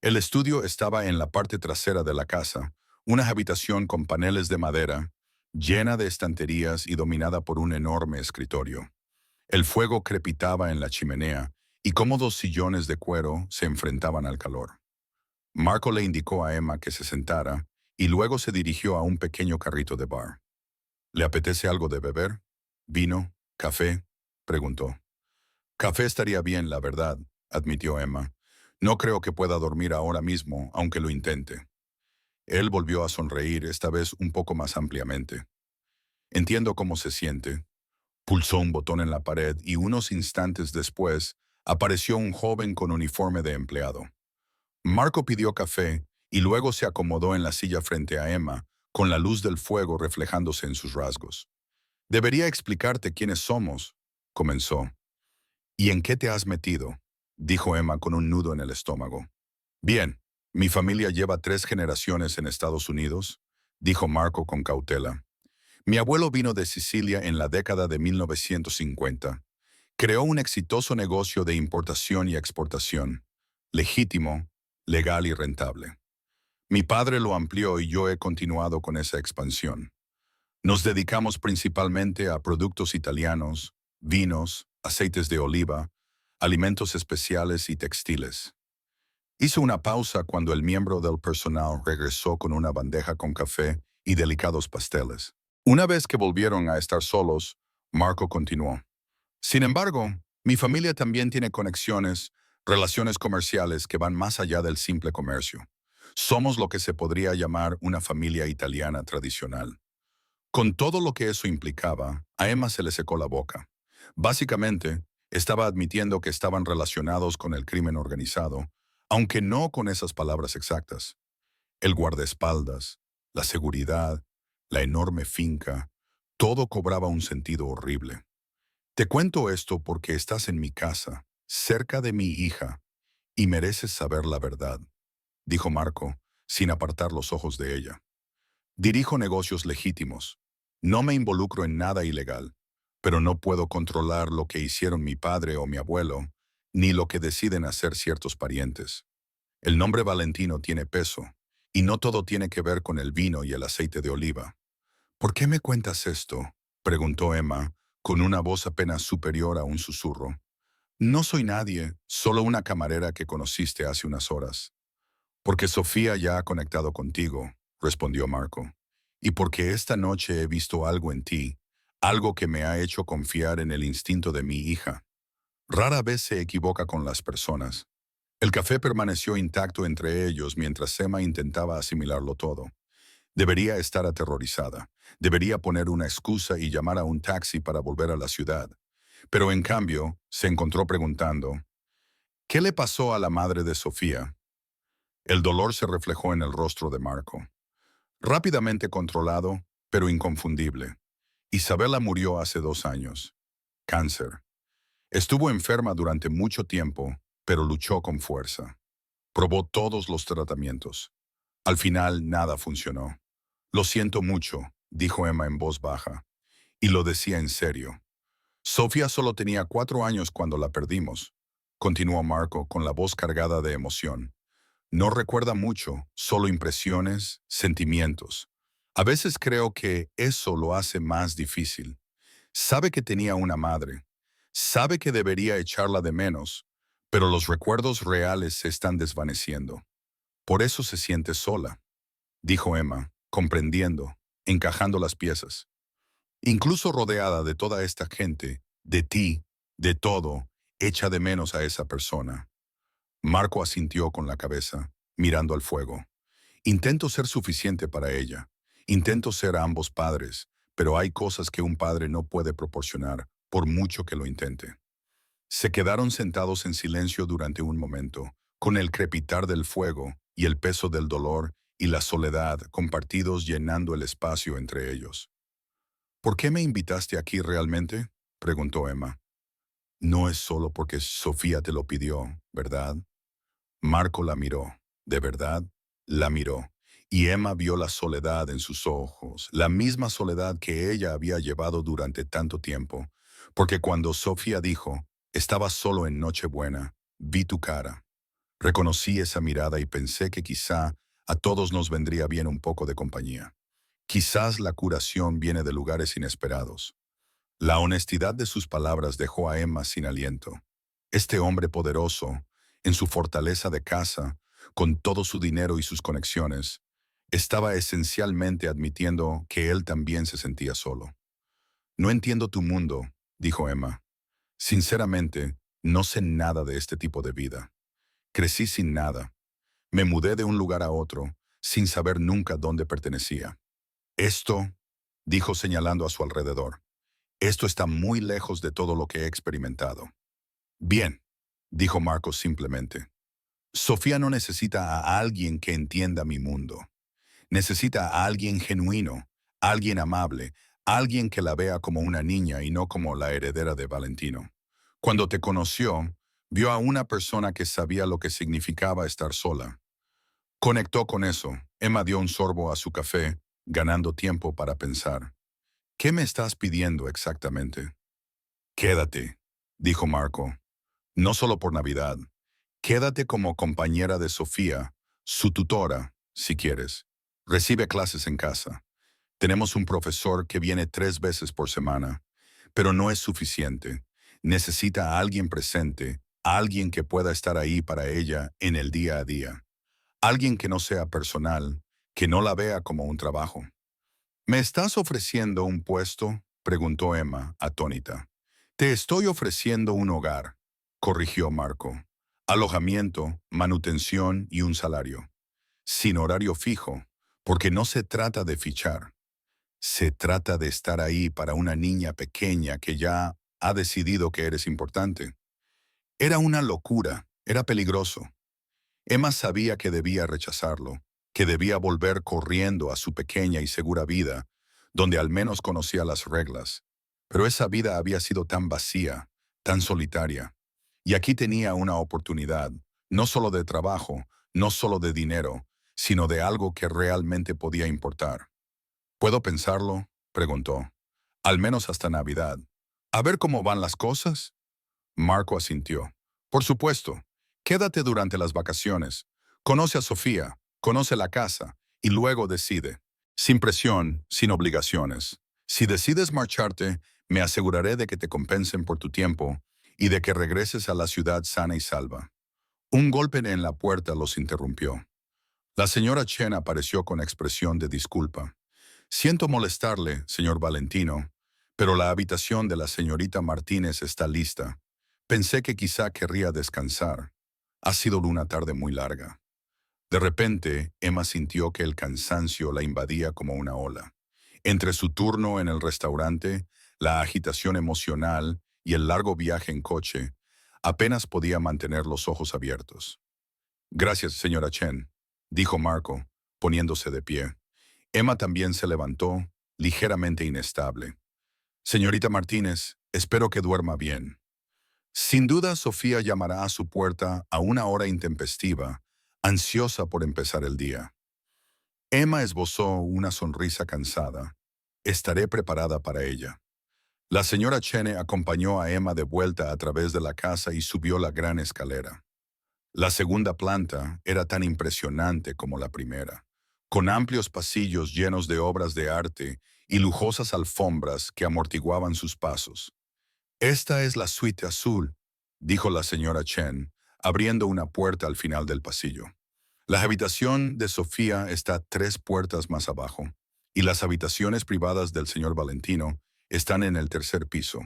Speaker 1: El estudio estaba en la parte trasera de la casa, una habitación con paneles de madera, llena de estanterías y dominada por un enorme escritorio. El fuego crepitaba en la chimenea y cómodos sillones de cuero se enfrentaban al calor. Marco le indicó a Emma que se sentara y luego se dirigió a un pequeño carrito de bar. ¿Le apetece algo de beber? ¿Vino? ¿Café? Preguntó. Café estaría bien, la verdad, admitió Emma. No creo que pueda dormir ahora mismo, aunque lo intente. Él volvió a sonreír, esta vez un poco más ampliamente. Entiendo cómo se siente. Pulsó un botón en la pared y unos instantes después apareció un joven con uniforme de empleado. Marco pidió café y luego se acomodó en la silla frente a Emma, con la luz del fuego reflejándose en sus rasgos. Debería explicarte quiénes somos, comenzó. ¿Y en qué te has metido?, dijo Emma con un nudo en el estómago. Bien, mi familia lleva 3 generaciones en Estados Unidos, dijo Marco con cautela. Mi abuelo vino de Sicilia en la década de 1950. Creó un exitoso negocio de importación y exportación, legítimo, legal y rentable. Mi padre lo amplió y yo he continuado con esa expansión. Nos dedicamos principalmente a productos italianos, vinos, aceites de oliva, alimentos especiales y textiles. Hizo una pausa cuando el miembro del personal regresó con una bandeja con café y delicados pasteles. Una vez que volvieron a estar solos, Marco continuó. Sin embargo, mi familia también tiene conexiones, relaciones comerciales que van más allá del simple comercio. Somos lo que se podría llamar una familia italiana tradicional. Con todo lo que eso implicaba, a Emma se le secó la boca. Básicamente, estaba admitiendo que estaban relacionados con el crimen organizado, aunque no con esas palabras exactas. El guardaespaldas, la seguridad, la enorme finca, todo cobraba un sentido horrible. Te cuento esto porque estás en mi casa, cerca de mi hija, y mereces saber la verdad, dijo Marco, sin apartar los ojos de ella. Dirijo negocios legítimos. No me involucro en nada ilegal, pero no puedo controlar lo que hicieron mi padre o mi abuelo, ni lo que deciden hacer ciertos parientes. El nombre Valentino tiene peso, y no todo tiene que ver con el vino y el aceite de oliva. ¿Por qué me cuentas esto?, preguntó Emma, con una voz apenas superior a un susurro. No soy nadie, solo una camarera que conociste hace unas horas. Porque Sofía ya ha conectado contigo, respondió Marco. Y porque esta noche he visto algo en ti, algo que me ha hecho confiar en el instinto de mi hija. Rara vez se equivoca con las personas. El café permaneció intacto entre ellos mientras Emma intentaba asimilarlo todo. Debería estar aterrorizada. Debería poner una excusa y llamar a un taxi para volver a la ciudad. Pero en cambio, se encontró preguntando, ¿qué le pasó a la madre de Sofía? El dolor se reflejó en el rostro de Marco. Rápidamente controlado, pero inconfundible. Isabela murió hace 2 años. Cáncer. Estuvo enferma durante mucho tiempo, pero luchó con fuerza. Probó todos los tratamientos. Al final, nada funcionó. Lo siento mucho, dijo Emma en voz baja. Y lo decía en serio. Sofía solo tenía 4 años cuando la perdimos, continuó Marco con la voz cargada de emoción. No recuerda mucho, solo impresiones, sentimientos. A veces creo que eso lo hace más difícil. Sabe que tenía una madre. Sabe que debería echarla de menos, pero los recuerdos reales se están desvaneciendo. Por eso se siente sola, dijo Emma, comprendiendo, encajando las piezas. Incluso rodeada de toda esta gente, de ti, de todo, echa de menos a esa persona. Marco asintió con la cabeza, mirando al fuego. Intento ser suficiente para ella. Intento ser a ambos padres, pero hay cosas que un padre no puede proporcionar, por mucho que lo intente. Se quedaron sentados en silencio durante un momento, con el crepitar del fuego y el peso del dolor y la soledad compartidos llenando el espacio entre ellos. ¿Por qué me invitaste aquí realmente? Preguntó Emma. No es solo porque Sofía te lo pidió, ¿verdad? Marco la miró. ¿De verdad? La miró. Y Emma vio la soledad en sus ojos, la misma soledad que ella había llevado durante tanto tiempo. Porque cuando Sofía dijo, estaba solo en Nochebuena, vi tu cara. Reconocí esa mirada y pensé que quizá a todos nos vendría bien un poco de compañía. Quizás la curación viene de lugares inesperados. La honestidad de sus palabras dejó a Emma sin aliento. Este hombre poderoso, en su fortaleza de casa, con todo su dinero y sus conexiones, estaba esencialmente admitiendo que él también se sentía solo. No entiendo tu mundo, dijo Emma. Sinceramente, no sé nada de este tipo de vida. Crecí sin nada. Me mudé de un lugar a otro, sin saber nunca dónde pertenecía. Esto, dijo señalando a su alrededor, esto está muy lejos de todo lo que he experimentado. Bien, dijo Marcos simplemente. Sofía no necesita a alguien que entienda mi mundo. Necesita a alguien genuino, alguien amable, alguien que la vea como una niña y no como la heredera de Valentino. Cuando te conoció, vio a una persona que sabía lo que significaba estar sola. Conectó con eso. Emma dio un sorbo a su café, ganando tiempo para pensar. ¿Qué me estás pidiendo exactamente? Quédate, dijo Marco. No solo por Navidad. Quédate como compañera de Sofía, su tutora, si quieres. Recibe clases en casa. Tenemos un profesor que viene 3 veces por semana, pero no es suficiente. Necesita a alguien presente, a alguien que pueda estar ahí para ella en el día a día. Alguien que no sea personal, que no la vea como un trabajo. ¿Me estás ofreciendo un puesto? Preguntó Emma, atónita. Te estoy ofreciendo un hogar, corrigió Marco. Alojamiento, manutención y un salario. Sin horario fijo, porque no se trata de fichar. Se trata de estar ahí para una niña pequeña que ya ha decidido que eres importante. Era una locura, era peligroso. Emma sabía que debía rechazarlo, que debía volver corriendo a su pequeña y segura vida, donde al menos conocía las reglas. Pero esa vida había sido tan vacía, tan solitaria. Y aquí tenía una oportunidad, no solo de trabajo, no solo de dinero, sino de algo que realmente podía importar. ¿Puedo pensarlo? Preguntó. Al menos hasta Navidad. A ver cómo van las cosas. Marco asintió. Por supuesto. Quédate durante las vacaciones. Conoce a Sofía, conoce la casa y luego decide. Sin presión, sin obligaciones. Si decides marcharte, me aseguraré de que te compensen por tu tiempo y de que regreses a la ciudad sana y salva. Un golpe en la puerta los interrumpió. La señora Chen apareció con expresión de disculpa. Siento molestarle, señor Valentino, pero la habitación de la señorita Martínez está lista. Pensé que quizá querría descansar. Ha sido una tarde muy larga. De repente, Emma sintió que el cansancio la invadía como una ola. Entre su turno en el restaurante, la agitación emocional y el largo viaje en coche, apenas podía mantener los ojos abiertos. Gracias, señora Chen, dijo Marco, poniéndose de pie. Emma también se levantó, ligeramente inestable. Señorita Martínez, espero que duerma bien. Sin duda, Sofía llamará a su puerta a una hora intempestiva, ansiosa por empezar el día. Emma esbozó una sonrisa cansada. Estaré preparada para ella. La señora Chene acompañó a Emma de vuelta a través de la casa y subió la gran escalera. La segunda planta era tan impresionante como la primera, con amplios pasillos llenos de obras de arte y lujosas alfombras que amortiguaban sus pasos. Esta es la suite azul, dijo la señora Chen, abriendo una puerta al final del pasillo. La habitación de Sofía está 3 puertas más abajo, y las habitaciones privadas del señor Valentino están en el tercer piso.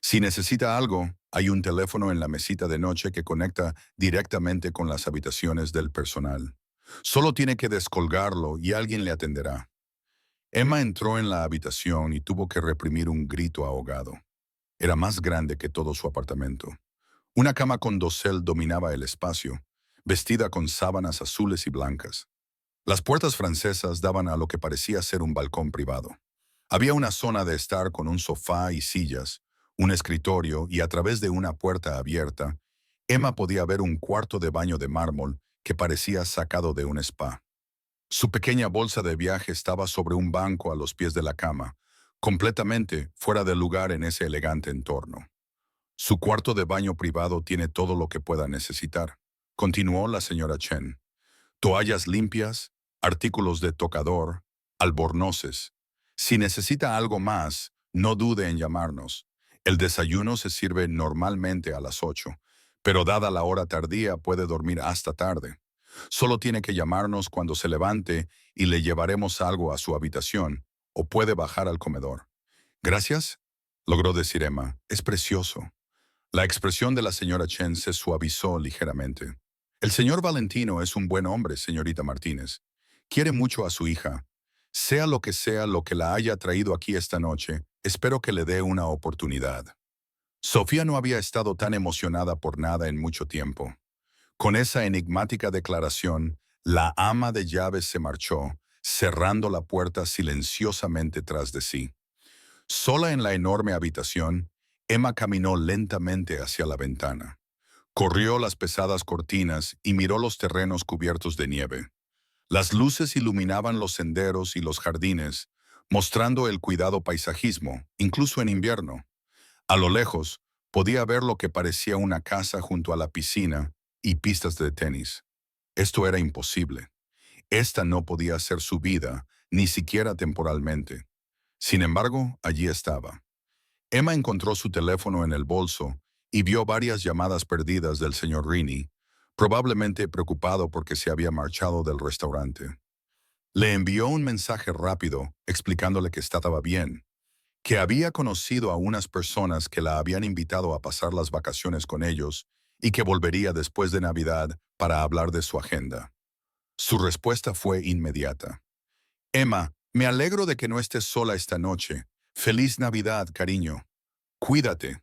Speaker 1: Si necesita algo, hay un teléfono en la mesita de noche que conecta directamente con las habitaciones del personal. Solo tiene que descolgarlo y alguien le atenderá. Emma entró en la habitación y tuvo que reprimir un grito ahogado. Era más grande que todo su apartamento. Una cama con dosel dominaba el espacio, vestida con sábanas azules y blancas. Las puertas francesas daban a lo que parecía ser un balcón privado. Había una zona de estar con un sofá y sillas, un escritorio y a través de una puerta abierta, Emma podía ver un cuarto de baño de mármol que parecía sacado de un spa. Su pequeña bolsa de viaje estaba sobre un banco a los pies de la cama, completamente fuera de lugar en ese elegante entorno. Su cuarto de baño privado tiene todo lo que pueda necesitar, continuó la señora Chen. Toallas limpias, artículos de tocador, albornoces. Si necesita algo más, no dude en llamarnos. El desayuno se sirve normalmente a las 8, pero dada la hora tardía puede dormir hasta tarde. Solo tiene que llamarnos cuando se levante y le llevaremos algo a su habitación, o puede bajar al comedor. Gracias, logró decir Emma. Es precioso. La expresión de la señora Chen se suavizó ligeramente. El señor Valentino es un buen hombre, señorita Martínez. Quiere mucho a su hija. Sea lo que la haya traído aquí esta noche, espero que le dé una oportunidad. Sofía no había estado tan emocionada por nada en mucho tiempo. Con esa enigmática declaración, la ama de llaves se marchó, cerrando la puerta silenciosamente tras de sí. Sola en la enorme habitación, Emma caminó lentamente hacia la ventana. Corrió las pesadas cortinas y miró los terrenos cubiertos de nieve. Las luces iluminaban los senderos y los jardines, mostrando el cuidado paisajismo, incluso en invierno. A lo lejos, podía ver lo que parecía una casa junto a la piscina y pistas de tenis. Esto era imposible. Esta no podía ser su vida, ni siquiera temporalmente. Sin embargo, allí estaba. Emma encontró su teléfono en el bolso y vio varias llamadas perdidas del señor Rini, probablemente preocupado porque se había marchado del restaurante. Le envió un mensaje rápido explicándole que estaba bien, que había conocido a unas personas que la habían invitado a pasar las vacaciones con ellos y que volvería después de Navidad para hablar de su agenda. Su respuesta fue inmediata. Emma, me alegro de que no estés sola esta noche. Feliz Navidad, cariño. Cuídate.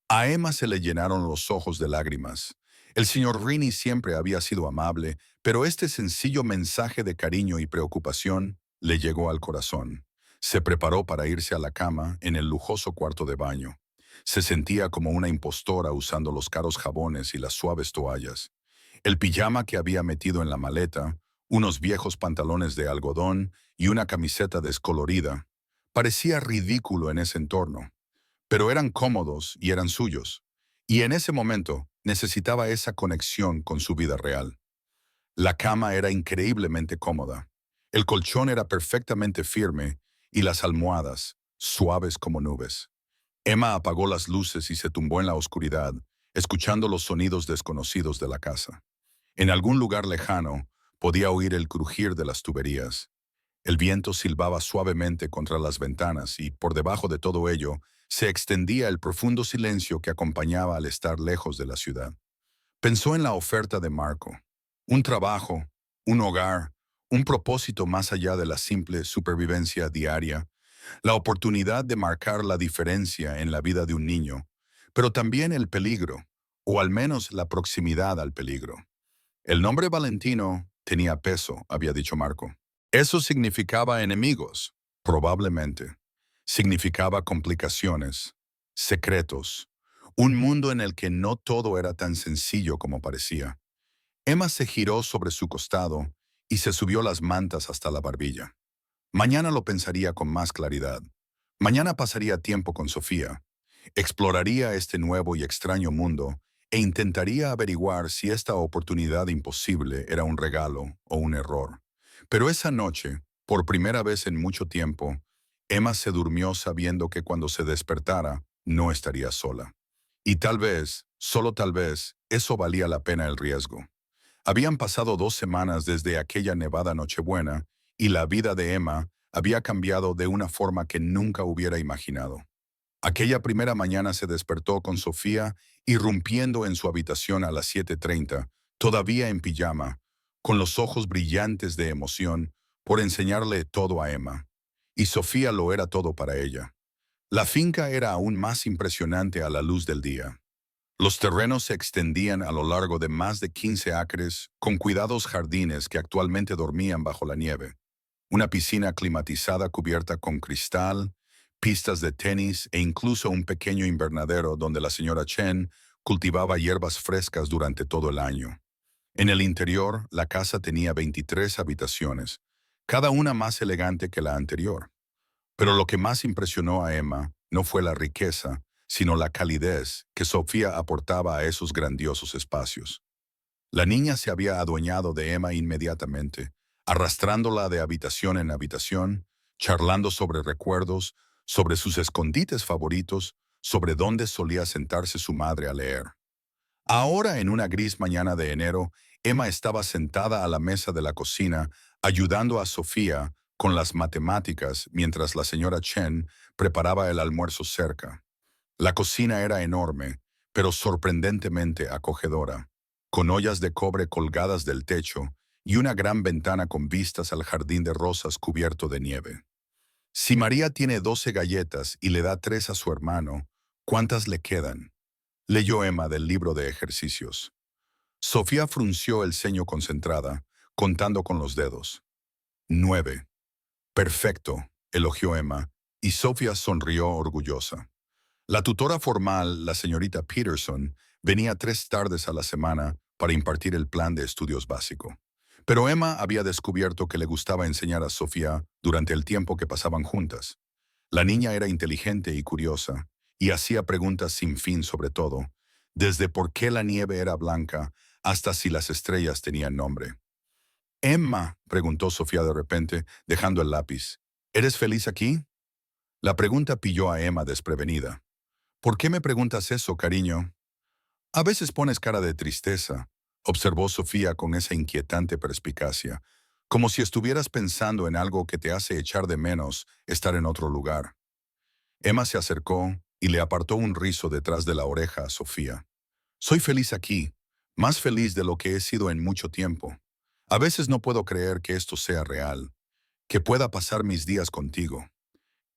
Speaker 1: A Emma se le llenaron los ojos de lágrimas. El señor Rini siempre había sido amable, pero este sencillo mensaje de cariño y preocupación le llegó al corazón. Se preparó para irse a la cama en el lujoso cuarto de baño. Se sentía como una impostora usando los caros jabones y las suaves toallas. El pijama que había metido en la maleta, unos viejos pantalones de algodón y una camiseta descolorida, parecía ridículo en ese entorno. Pero eran cómodos y eran suyos. Y en ese momento necesitaba esa conexión con su vida real. La cama era increíblemente cómoda. El colchón era perfectamente firme y las almohadas, suaves como nubes. Emma apagó las luces y se tumbó en la oscuridad, escuchando los sonidos desconocidos de la casa. En algún lugar lejano, podía oír el crujir de las tuberías. El viento silbaba suavemente contra las ventanas y, por debajo de todo ello, se extendía el profundo silencio que acompañaba al estar lejos de la ciudad. Pensó en la oferta de Marco. Un trabajo, un hogar, un propósito más allá de la simple supervivencia diaria, la oportunidad de marcar la diferencia en la vida de un niño, pero también el peligro, o al menos la proximidad al peligro. El nombre Valentino tenía peso, había dicho Marco. Eso significaba enemigos, probablemente. Significaba complicaciones, secretos, un mundo en el que no todo era tan sencillo como parecía. Emma se giró sobre su costado y se subió las mantas hasta la barbilla. Mañana lo pensaría con más claridad. Mañana pasaría tiempo con Sofía. Exploraría este nuevo y extraño mundo e intentaría averiguar si esta oportunidad imposible era un regalo o un error. Pero esa noche, por primera vez en mucho tiempo, Emma se durmió sabiendo que cuando se despertara no estaría sola. Y tal vez, solo tal vez, eso valía la pena el riesgo. Habían pasado 2 semanas desde aquella nevada Nochebuena y la vida de Emma había cambiado de una forma que nunca hubiera imaginado. Aquella primera mañana se despertó con Sofía irrumpiendo en su habitación a las 7:30, todavía en pijama, con los ojos brillantes de emoción por enseñarle todo a Emma. Y Sofía lo era todo para ella. La finca era aún más impresionante a la luz del día. Los terrenos se extendían a lo largo de más de 15 acres, con cuidados jardines que actualmente dormían bajo la nieve. Una piscina climatizada cubierta con cristal, pistas de tenis e incluso un pequeño invernadero donde la señora Chen cultivaba hierbas frescas durante todo el año. En el interior, la casa tenía 23 habitaciones, cada una más elegante que la anterior. Pero lo que más impresionó a Emma no fue la riqueza, sino la calidez que Sofía aportaba a esos grandiosos espacios. La niña se había adueñado de Emma inmediatamente, arrastrándola de habitación en habitación, charlando sobre recuerdos, sobre sus escondites favoritos, sobre dónde solía sentarse su madre a leer. Ahora, en una gris mañana de enero, Emma estaba sentada a la mesa de la cocina, ayudando a Sofía con las matemáticas mientras la señora Chen preparaba el almuerzo cerca. La cocina era enorme, pero sorprendentemente acogedora, con ollas de cobre colgadas del techo y una gran ventana con vistas al jardín de rosas cubierto de nieve. Si María tiene 12 galletas y le da 3 a su hermano, ¿cuántas le quedan? Leyó Emma del libro de ejercicios. Sofía frunció el ceño concentrada, contando con los dedos. 9. Perfecto, elogió Emma, y Sofía sonrió orgullosa. La tutora formal, la señorita Peterson, venía 3 tardes a la semana para impartir el plan de estudios básico. Pero Emma había descubierto que le gustaba enseñar a Sofía durante el tiempo que pasaban juntas. La niña era inteligente y curiosa, y hacía preguntas sin fin sobre todo, desde por qué la nieve era blanca hasta si las estrellas tenían nombre. Emma, preguntó Sofía de repente, dejando el lápiz, ¿eres feliz aquí? La pregunta pilló a Emma desprevenida. ¿Por qué me preguntas eso, cariño? A veces pones cara de tristeza, observó Sofía con esa inquietante perspicacia, como si estuvieras pensando en algo que te hace echar de menos estar en otro lugar. Emma se acercó y le apartó un rizo detrás de la oreja a Sofía. Soy feliz aquí, más feliz de lo que he sido en mucho tiempo. A veces no puedo creer que esto sea real, que pueda pasar mis días contigo.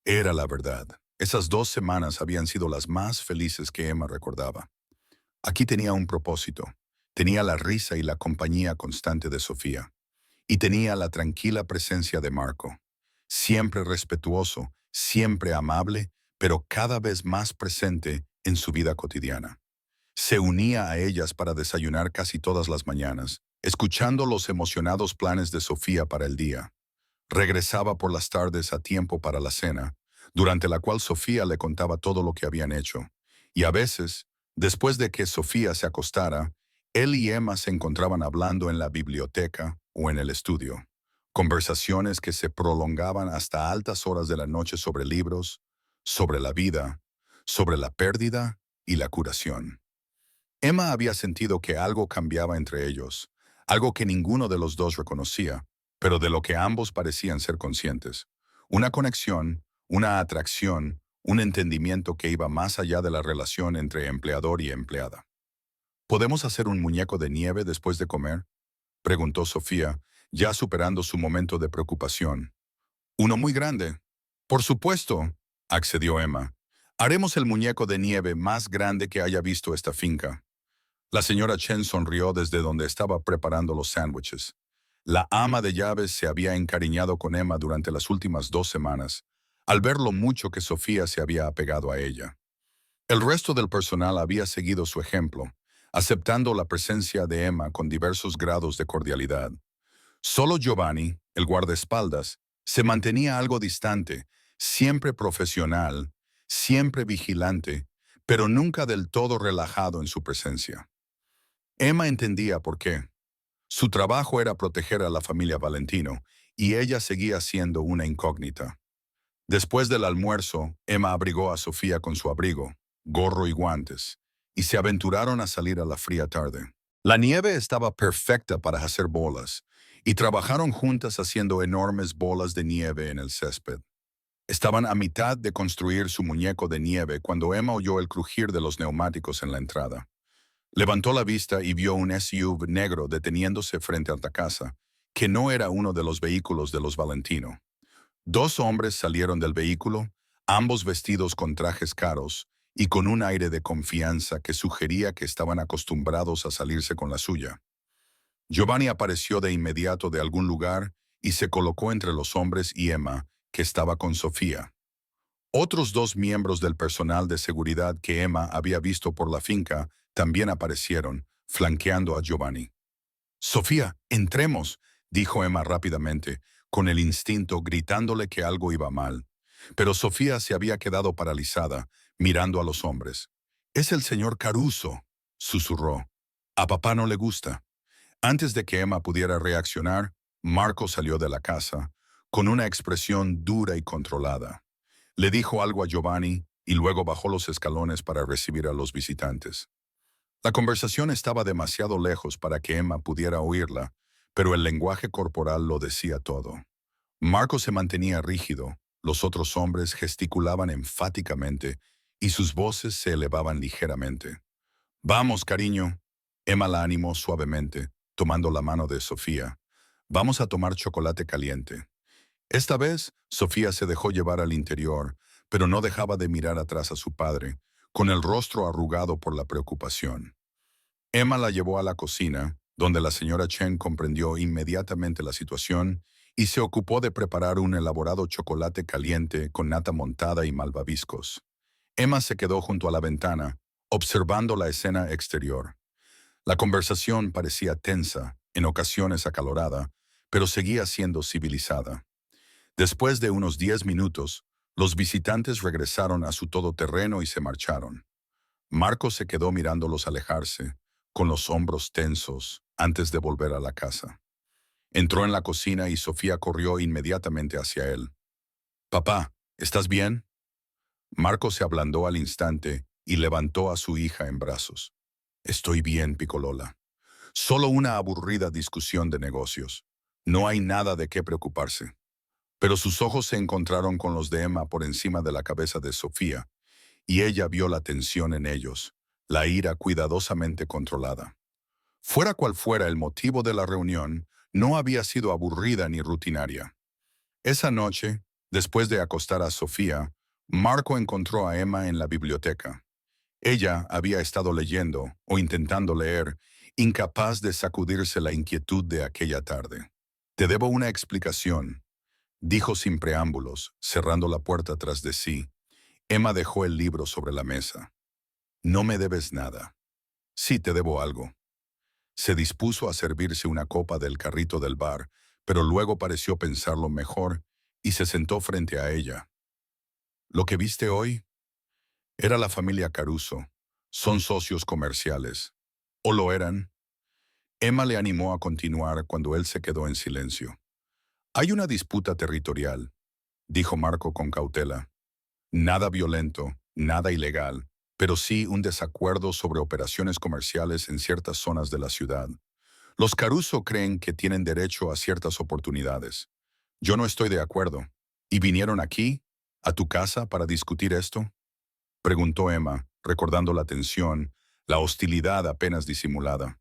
Speaker 1: Era la verdad. Esas 2 semanas habían sido las más felices que Emma recordaba. Aquí tenía un propósito. Tenía la risa y la compañía constante de Sofía. Y tenía la tranquila presencia de Marco. Siempre respetuoso, siempre amable, pero cada vez más presente en su vida cotidiana. Se unía a ellas para desayunar casi todas las mañanas, escuchando los emocionados planes de Sofía para el día. Regresaba por las tardes a tiempo para la cena, durante la cual Sofía le contaba todo lo que habían hecho. Y a veces, después de que Sofía se acostara, él y Emma se encontraban hablando en la biblioteca o en el estudio. Conversaciones que se prolongaban hasta altas horas de la noche sobre libros, sobre la vida, sobre la pérdida y la curación. Emma había sentido que algo cambiaba entre ellos, algo que ninguno de los dos reconocía, pero de lo que ambos parecían ser conscientes. Una conexión, una atracción, un entendimiento que iba más allá de la relación entre empleador y empleada. ¿Podemos hacer un muñeco de nieve después de comer?, preguntó Sofía, ya superando su momento de preocupación. Uno muy grande. Por supuesto, accedió Emma. Haremos el muñeco de nieve más grande que haya visto esta finca. La señora Chen sonrió desde donde estaba preparando los sándwiches. La ama de llaves se había encariñado con Emma durante las últimas 2 semanas, al ver lo mucho que Sofía se había apegado a ella. El resto del personal había seguido su ejemplo, aceptando la presencia de Emma con diversos grados de cordialidad. Solo Giovanni, el guardaespaldas, se mantenía algo distante, siempre profesional, siempre vigilante, pero nunca del todo relajado en su presencia. Emma entendía por qué. Su trabajo era proteger a la familia Valentino, y ella seguía siendo una incógnita. Después del almuerzo, Emma abrigó a Sofía con su abrigo, gorro y guantes, y se aventuraron a salir a la fría tarde. La nieve estaba perfecta para hacer bolas, y trabajaron juntas haciendo enormes bolas de nieve en el césped. Estaban a mitad de construir su muñeco de nieve cuando Emma oyó el crujir de los neumáticos en la entrada. Levantó la vista y vio un SUV negro deteniéndose frente a la casa, que no era uno de los vehículos de los Valentino. Dos hombres salieron del vehículo, ambos vestidos con trajes caros y con un aire de confianza que sugería que estaban acostumbrados a salirse con la suya. Giovanni apareció de inmediato de algún lugar y se colocó entre los hombres y Emma, que estaba con Sofía. Otros dos miembros del personal de seguridad que Emma había visto por la finca también aparecieron, flanqueando a Giovanni. «Sofía, entremos», dijo Emma rápidamente, con el instinto gritándole que algo iba mal. Pero Sofía se había quedado paralizada, mirando a los hombres. «Es el señor Caruso», susurró. «A papá no le gusta». Antes de que Emma pudiera reaccionar, Marco salió de la casa, con una expresión dura y controlada. Le dijo algo a Giovanni y luego bajó los escalones para recibir a los visitantes. La conversación estaba demasiado lejos para que Emma pudiera oírla, pero el lenguaje corporal lo decía todo. Marco se mantenía rígido, los otros hombres gesticulaban enfáticamente y sus voces se elevaban ligeramente. «Vamos, cariño», Emma la animó suavemente, tomando la mano de Sofía. «Vamos a tomar chocolate caliente». Esta vez, Sofía se dejó llevar al interior, pero no dejaba de mirar atrás a su padre, con el rostro arrugado por la preocupación. Emma la llevó a la cocina, donde la señora Chen comprendió inmediatamente la situación y se ocupó de preparar un elaborado chocolate caliente con nata montada y malvaviscos. Emma se quedó junto a la ventana, observando la escena exterior. La conversación parecía tensa, en ocasiones acalorada, pero seguía siendo civilizada. Después de unos 10 minutos, los visitantes regresaron a su todoterreno y se marcharon. Marco se quedó mirándolos alejarse, con los hombros tensos, antes de volver a la casa. Entró en la cocina y Sofía corrió inmediatamente hacia él. «Papá, ¿estás bien?». Marco se ablandó al instante y levantó a su hija en brazos. «Estoy bien, Picolola. Solo una aburrida discusión de negocios. No hay nada de qué preocuparse». Pero sus ojos se encontraron con los de Emma por encima de la cabeza de Sofía, y ella vio la tensión en ellos, la ira cuidadosamente controlada. Fuera cual fuera el motivo de la reunión, no había sido aburrida ni rutinaria. Esa noche, después de acostar a Sofía, Marco encontró a Emma en la biblioteca. Ella había estado leyendo, o intentando leer, incapaz de sacudirse la inquietud de aquella tarde. «Te debo una explicación», dijo sin preámbulos, cerrando la puerta tras de sí. Emma dejó el libro sobre la mesa. «No me debes nada». «Sí te debo algo». Se dispuso a servirse una copa del carrito del bar, pero luego pareció pensarlo mejor y se sentó frente a ella. «¿Lo que viste hoy?» Era la familia Caruso. Son socios comerciales. ¿O lo eran? Emma le animó a continuar cuando él se quedó en silencio. «Hay una disputa territorial», dijo Marco con cautela. «Nada violento, nada ilegal, pero sí un desacuerdo sobre operaciones comerciales en ciertas zonas de la ciudad. Los Caruso creen que tienen derecho a ciertas oportunidades. Yo no estoy de acuerdo. ¿Y vinieron aquí, a tu casa, para discutir esto? Preguntó Emma, recordando la tensión, la hostilidad apenas disimulada.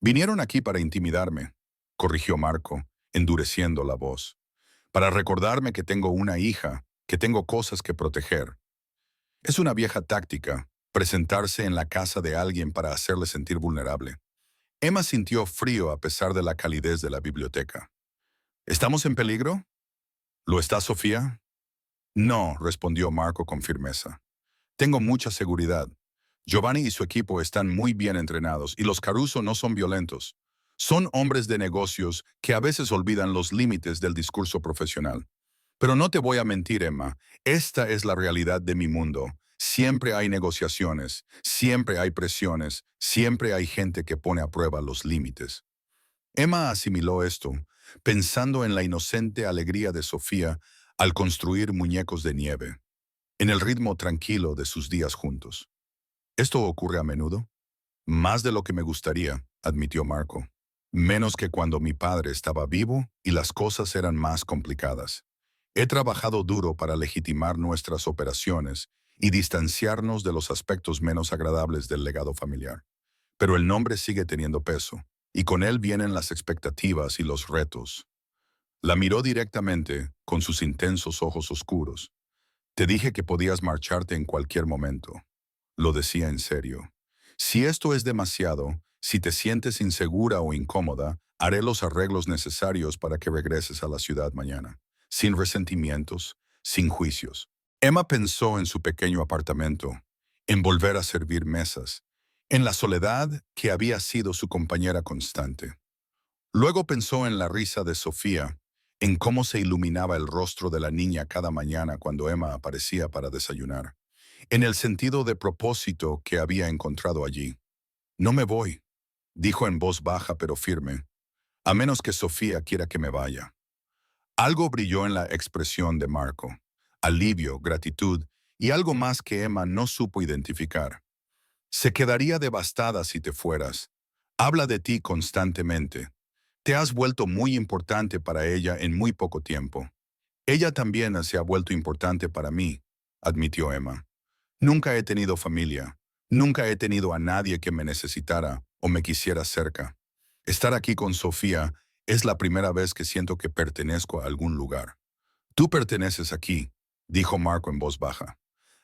Speaker 1: Vinieron aquí para intimidarme, corrigió Marco, endureciendo la voz. Para recordarme que tengo una hija, que tengo cosas que proteger. Es una vieja táctica, presentarse en la casa de alguien para hacerle sentir vulnerable. Emma sintió frío a pesar de la calidez de la biblioteca. ¿Estamos en peligro? ¿Lo está Sofía? No, respondió Marco con firmeza. Tengo mucha seguridad. Giovanni y su equipo están muy bien entrenados y los Caruso no son violentos. Son hombres de negocios que a veces olvidan los límites del discurso profesional. Pero no te voy a mentir, Emma, esta es la realidad de mi mundo. Siempre hay negociaciones, siempre hay presiones, siempre hay gente que pone a prueba los límites. Emma asimiló esto, pensando en la inocente alegría de Sofía al construir muñecos de nieve, en el ritmo tranquilo de sus días juntos. ¿Esto ocurre a menudo? Más de lo que me gustaría, admitió Marco. Menos que cuando mi padre estaba vivo y las cosas eran más complicadas. He trabajado duro para legitimar nuestras operaciones y distanciarnos de los aspectos menos agradables del legado familiar. Pero el nombre sigue teniendo peso, y con él vienen las expectativas y los retos. La miró directamente, con sus intensos ojos oscuros. Te dije que podías marcharte en cualquier momento. Lo decía en serio. Si esto es demasiado, si te sientes insegura o incómoda, haré los arreglos necesarios para que regreses a la ciudad mañana, sin resentimientos, sin juicios. Emma pensó en su pequeño apartamento, en volver a servir mesas, en la soledad que había sido su compañera constante. Luego pensó en la risa de Sofía, en cómo se iluminaba el rostro de la niña cada mañana cuando Emma aparecía para desayunar, en el sentido de propósito que había encontrado allí. No me voy, dijo en voz baja pero firme, a menos que Sofía quiera que me vaya. Algo brilló en la expresión de Marco, alivio, gratitud y algo más que Emma no supo identificar. Se quedaría devastada si te fueras. Habla de ti constantemente. Te has vuelto muy importante para ella en muy poco tiempo. Ella también se ha vuelto importante para mí, admitió Emma. Nunca he tenido familia. Nunca he tenido a nadie que me necesitara o me quisiera cerca. Estar aquí con Sofía es la primera vez que siento que pertenezco a algún lugar. Tú perteneces aquí, dijo Marco en voz baja.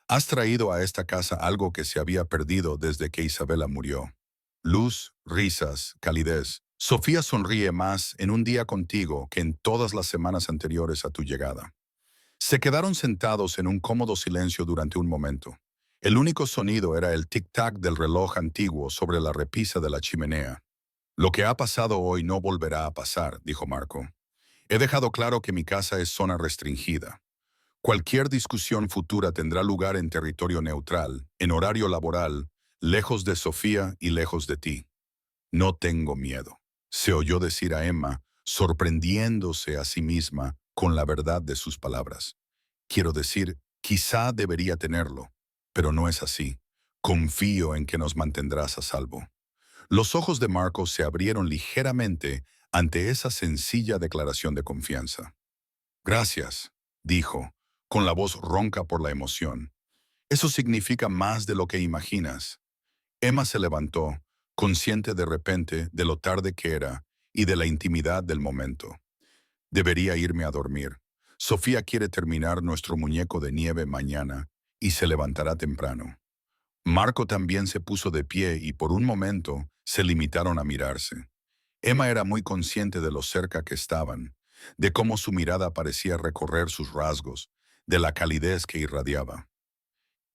Speaker 1: Has traído a esta casa algo que se había perdido desde que Isabela murió. Luz, risas, calidez. Sofía sonríe más en un día contigo que en todas las semanas anteriores a tu llegada. Se quedaron sentados en un cómodo silencio durante un momento. El único sonido era el tic-tac del reloj antiguo sobre la repisa de la chimenea. Lo que ha pasado hoy no volverá a pasar, dijo Marco. He dejado claro que mi casa es zona restringida. Cualquier discusión futura tendrá lugar en territorio neutral, en horario laboral, lejos de Sofía y lejos de ti. No tengo miedo, se oyó decir a Emma, sorprendiéndose a sí misma con la verdad de sus palabras. Quiero decir, quizá debería tenerlo, pero no es así. Confío en que nos mantendrás a salvo. Los ojos de Marcos se abrieron ligeramente ante esa sencilla declaración de confianza. Gracias, dijo, con la voz ronca por la emoción. Eso significa más de lo que imaginas. Emma se levantó, consciente de repente de lo tarde que era y de la intimidad del momento. Debería irme a dormir. Sofía quiere terminar nuestro muñeco de nieve mañana y se levantará temprano. Marco también se puso de pie y por un momento se limitaron a mirarse. Emma era muy consciente de lo cerca que estaban, de cómo su mirada parecía recorrer sus rasgos, de la calidez que irradiaba.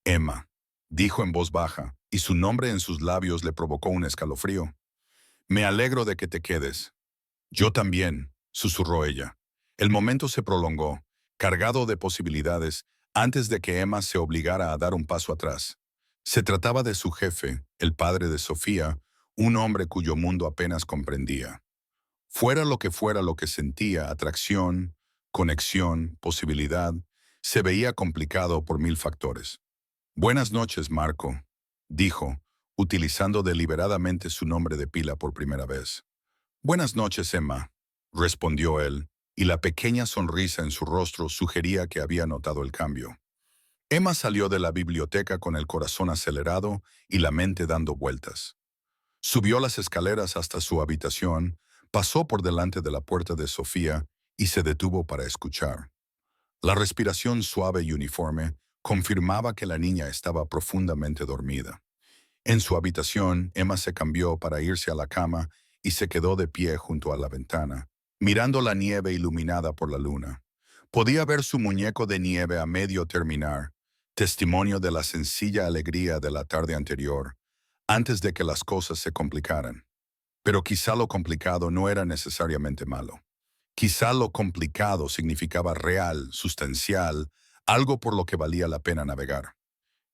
Speaker 1: Emma, dijo en voz baja, y su nombre en sus labios le provocó un escalofrío. Me alegro de que te quedes. Yo también, susurró ella. El momento se prolongó, cargado de posibilidades, antes de que Emma se obligara a dar un paso atrás. Se trataba de su jefe, el padre de Sofía, un hombre cuyo mundo apenas comprendía. Fuera lo que sentía, atracción, conexión, posibilidad, se veía complicado por mil factores. Buenas noches, Marco, dijo, utilizando deliberadamente su nombre de pila por primera vez. Buenas noches, Emma, respondió él, y la pequeña sonrisa en su rostro sugería que había notado el cambio. Emma salió de la biblioteca con el corazón acelerado y la mente dando vueltas. Subió las escaleras hasta su habitación, pasó por delante de la puerta de Sofía y se detuvo para escuchar. La respiración suave y uniforme confirmaba que la niña estaba profundamente dormida. En su habitación, Emma se cambió para irse a la cama y se quedó de pie junto a la ventana, mirando la nieve iluminada por la luna. Podía ver su muñeco de nieve a medio terminar, testimonio de la sencilla alegría de la tarde anterior, antes de que las cosas se complicaran. Pero quizá lo complicado no era necesariamente malo. Quizá lo complicado significaba real, sustancial, algo por lo que valía la pena navegar.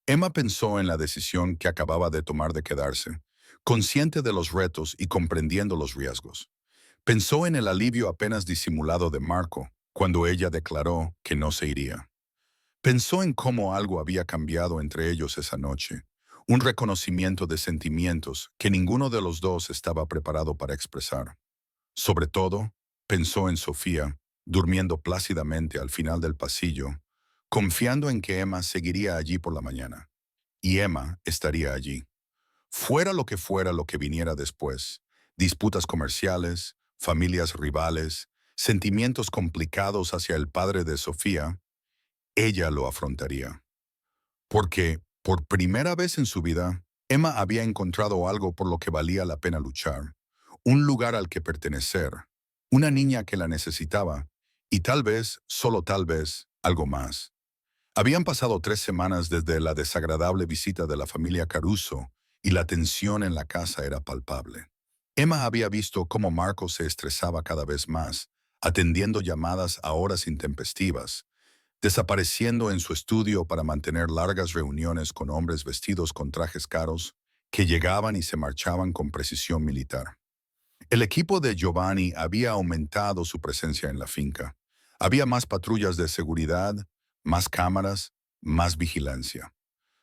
Speaker 1: Emma pensó en la decisión que acababa de tomar de quedarse, consciente de los retos y comprendiendo los riesgos. Pensó en el alivio apenas disimulado de Marco cuando ella declaró que no se iría. Pensó en cómo algo había cambiado entre ellos esa noche, un reconocimiento de sentimientos que ninguno de los dos estaba preparado para expresar. Sobre todo, pensó en Sofía, durmiendo plácidamente al final del pasillo, confiando en que Emma seguiría allí por la mañana. Y Emma estaría allí. Fuera lo que viniera después, disputas comerciales, familias rivales, sentimientos complicados hacia el padre de Sofía, ella lo afrontaría. Porque, por primera vez en su vida, Emma había encontrado algo por lo que valía la pena luchar, un lugar al que pertenecer, una niña que la necesitaba, y tal vez, solo tal vez, algo más. Habían pasado 3 semanas desde la desagradable visita de la familia Caruso, y la tensión en la casa era palpable. Emma había visto cómo Marco se estresaba cada vez más, atendiendo llamadas a horas intempestivas, desapareciendo en su estudio para mantener largas reuniones con hombres vestidos con trajes caros que llegaban y se marchaban con precisión militar. El equipo de Giovanni había aumentado su presencia en la finca. Había más patrullas de seguridad, más cámaras, más vigilancia.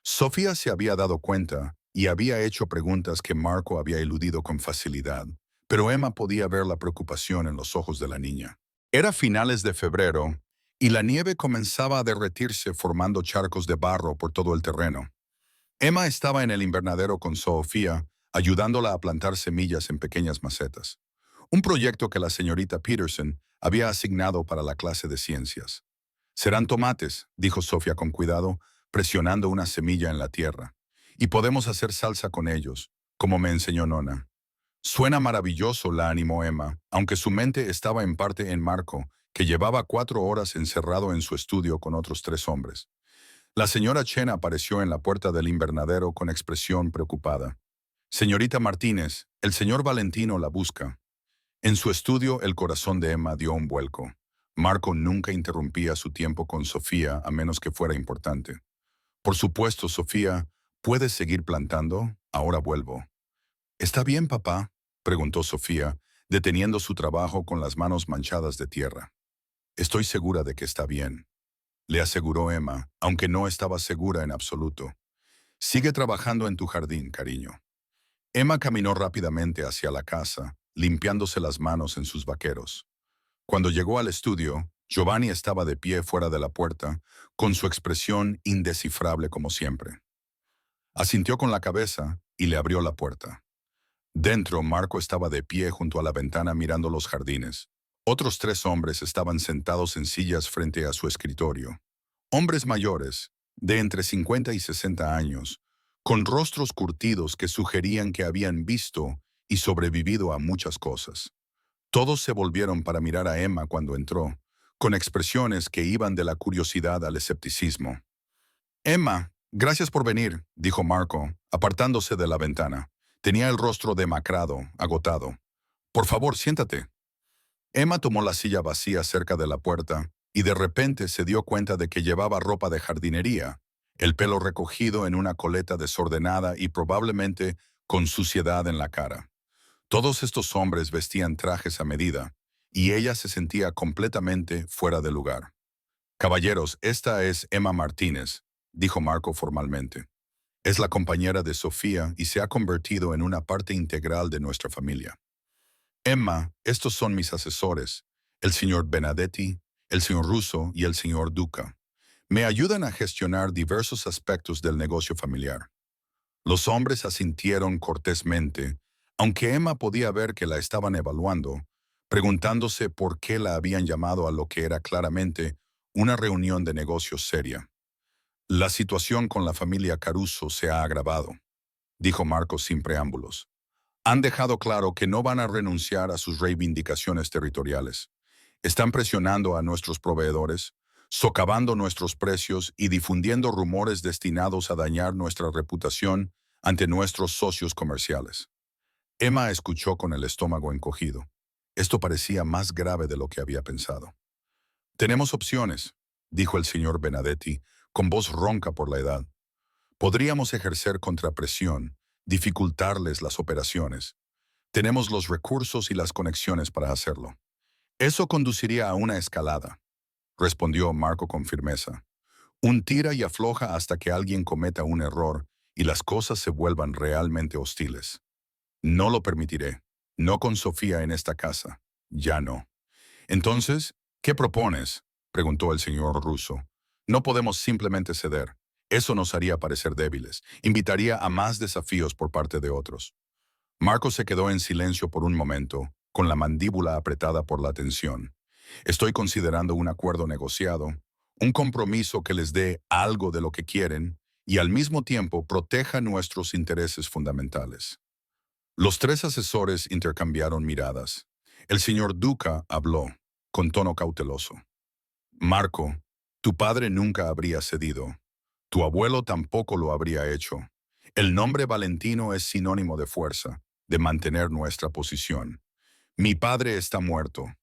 Speaker 1: Sofía se había dado cuenta y había hecho preguntas que Marco había eludido con facilidad, pero Emma podía ver la preocupación en los ojos de la niña. Era finales de febrero y la nieve comenzaba a derretirse formando charcos de barro por todo el terreno. Emma estaba en el invernadero con Sofía, ayudándola a plantar semillas en pequeñas macetas. Un proyecto que la señorita Peterson había asignado para la clase de ciencias. Serán tomates, dijo Sofía con cuidado, presionando una semilla en la tierra. Y podemos hacer salsa con ellos, como me enseñó Nona. Suena maravilloso, la animó Emma, aunque su mente estaba en parte en Marco, que llevaba 4 horas encerrado en su estudio con otros 3 hombres. La señora Chen apareció en la puerta del invernadero con expresión preocupada. Señorita Martínez, el señor Valentino la busca. En su estudio, el corazón de Emma dio un vuelco. Marco nunca interrumpía su tiempo con Sofía a menos que fuera importante. Por supuesto, Sofía, ¿puedes seguir plantando? Ahora vuelvo. ¿Está bien, papá?, preguntó Sofía, deteniendo su trabajo con las manos manchadas de tierra. Estoy segura de que está bien, le aseguró Emma, aunque no estaba segura en absoluto. Sigue trabajando en tu jardín, cariño. Emma caminó rápidamente hacia la casa, limpiándose las manos en sus vaqueros. Cuando llegó al estudio, Giovanni estaba de pie fuera de la puerta, con su expresión indescifrable como siempre. Asintió con la cabeza y le abrió la puerta. Dentro, Marco estaba de pie junto a la ventana mirando los jardines. Otros 3 hombres estaban sentados en sillas frente a su escritorio. Hombres mayores, de entre 50 y 60 años, con rostros curtidos que sugerían que habían visto y sobrevivido a muchas cosas. Todos se volvieron para mirar a Emma cuando entró, con expresiones que iban de la curiosidad al escepticismo. Emma, gracias por venir, dijo Marco, apartándose de la ventana. Tenía el rostro demacrado, agotado. Por favor, siéntate. Emma tomó la silla vacía cerca de la puerta y de repente se dio cuenta de que llevaba ropa de jardinería, el pelo recogido en una coleta desordenada y probablemente con suciedad en la cara. Todos estos hombres vestían trajes a medida, y ella se sentía completamente fuera de lugar. Caballeros, esta es Emma Martínez, dijo Marco formalmente. Es la compañera de Sofía y se ha convertido en una parte integral de nuestra familia. Emma, estos son mis asesores, el señor Benedetti, el señor Russo y el señor Duca. Me ayudan a gestionar diversos aspectos del negocio familiar. Los hombres asintieron cortésmente, aunque Emma podía ver que la estaban evaluando, preguntándose por qué la habían llamado a lo que era claramente una reunión de negocios seria. La situación con la familia Caruso se ha agravado, dijo Marcos sin preámbulos. Han dejado claro que no van a renunciar a sus reivindicaciones territoriales. Están presionando a nuestros proveedores, socavando nuestros precios y difundiendo rumores destinados a dañar nuestra reputación ante nuestros socios comerciales. Emma escuchó con el estómago encogido. Esto parecía más grave de lo que había pensado. Tenemos opciones, dijo el señor Benedetti, con voz ronca por la edad. Podríamos ejercer contrapresión, dificultarles las operaciones. Tenemos los recursos y las conexiones para hacerlo. Eso conduciría a una escalada, respondió Marco con firmeza. Un tira y afloja hasta que alguien cometa un error y las cosas se vuelvan realmente hostiles. No lo permitiré. No con Sofía en esta casa. Ya no. Entonces, ¿qué propones? Preguntó el señor Russo. No podemos simplemente ceder. Eso nos haría parecer débiles. Invitaría a más desafíos por parte de otros. Marco se quedó en silencio por un momento, con la mandíbula apretada por la tensión. Estoy considerando un acuerdo negociado, un compromiso que les dé algo de lo que quieren y al mismo tiempo proteja nuestros intereses fundamentales. Los tres asesores intercambiaron miradas. El señor Duca habló, con tono cauteloso. Marco, tu padre nunca habría cedido. Tu abuelo tampoco lo habría hecho. El nombre Valentino es sinónimo de fuerza, de mantener nuestra posición. Mi padre está muerto,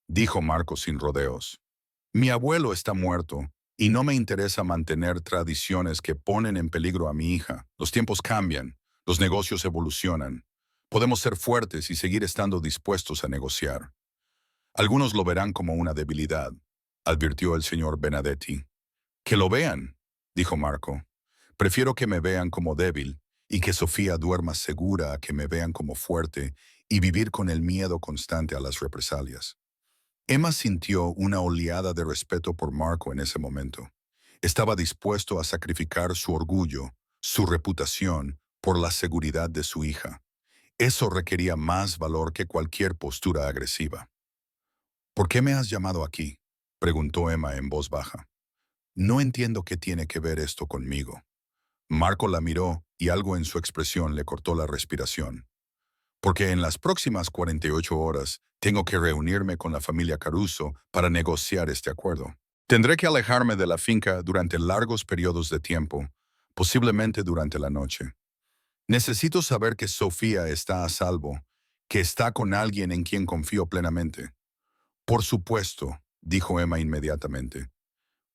Speaker 1: dijo Marco sin rodeos. Mi abuelo está muerto, y no me interesa mantener tradiciones que ponen en peligro a mi hija. Los tiempos cambian, los negocios evolucionan. Podemos ser fuertes y seguir estando dispuestos a negociar. Algunos lo verán como una debilidad, advirtió el señor Benedetti. Que lo vean, dijo Marco. Prefiero que me vean como débil y que Sofía duerma segura a que me vean como fuerte y vivir con el miedo constante a las represalias. Emma sintió una oleada de respeto por Marco en ese momento. Estaba dispuesto a sacrificar su orgullo, su reputación, por la seguridad de su hija. Eso requería más valor que cualquier postura agresiva. ¿Por qué me has llamado aquí?, preguntó Emma en voz baja. No entiendo qué tiene que ver esto conmigo. Marco la miró y algo en su expresión le cortó la respiración. Porque en las próximas 48 horas tengo que reunirme con la familia Caruso para negociar este acuerdo. Tendré que alejarme de la finca durante largos periodos de tiempo, posiblemente durante la noche. Necesito saber que Sofía está a salvo, que está con alguien en quien confío plenamente. Por supuesto, dijo Emma inmediatamente.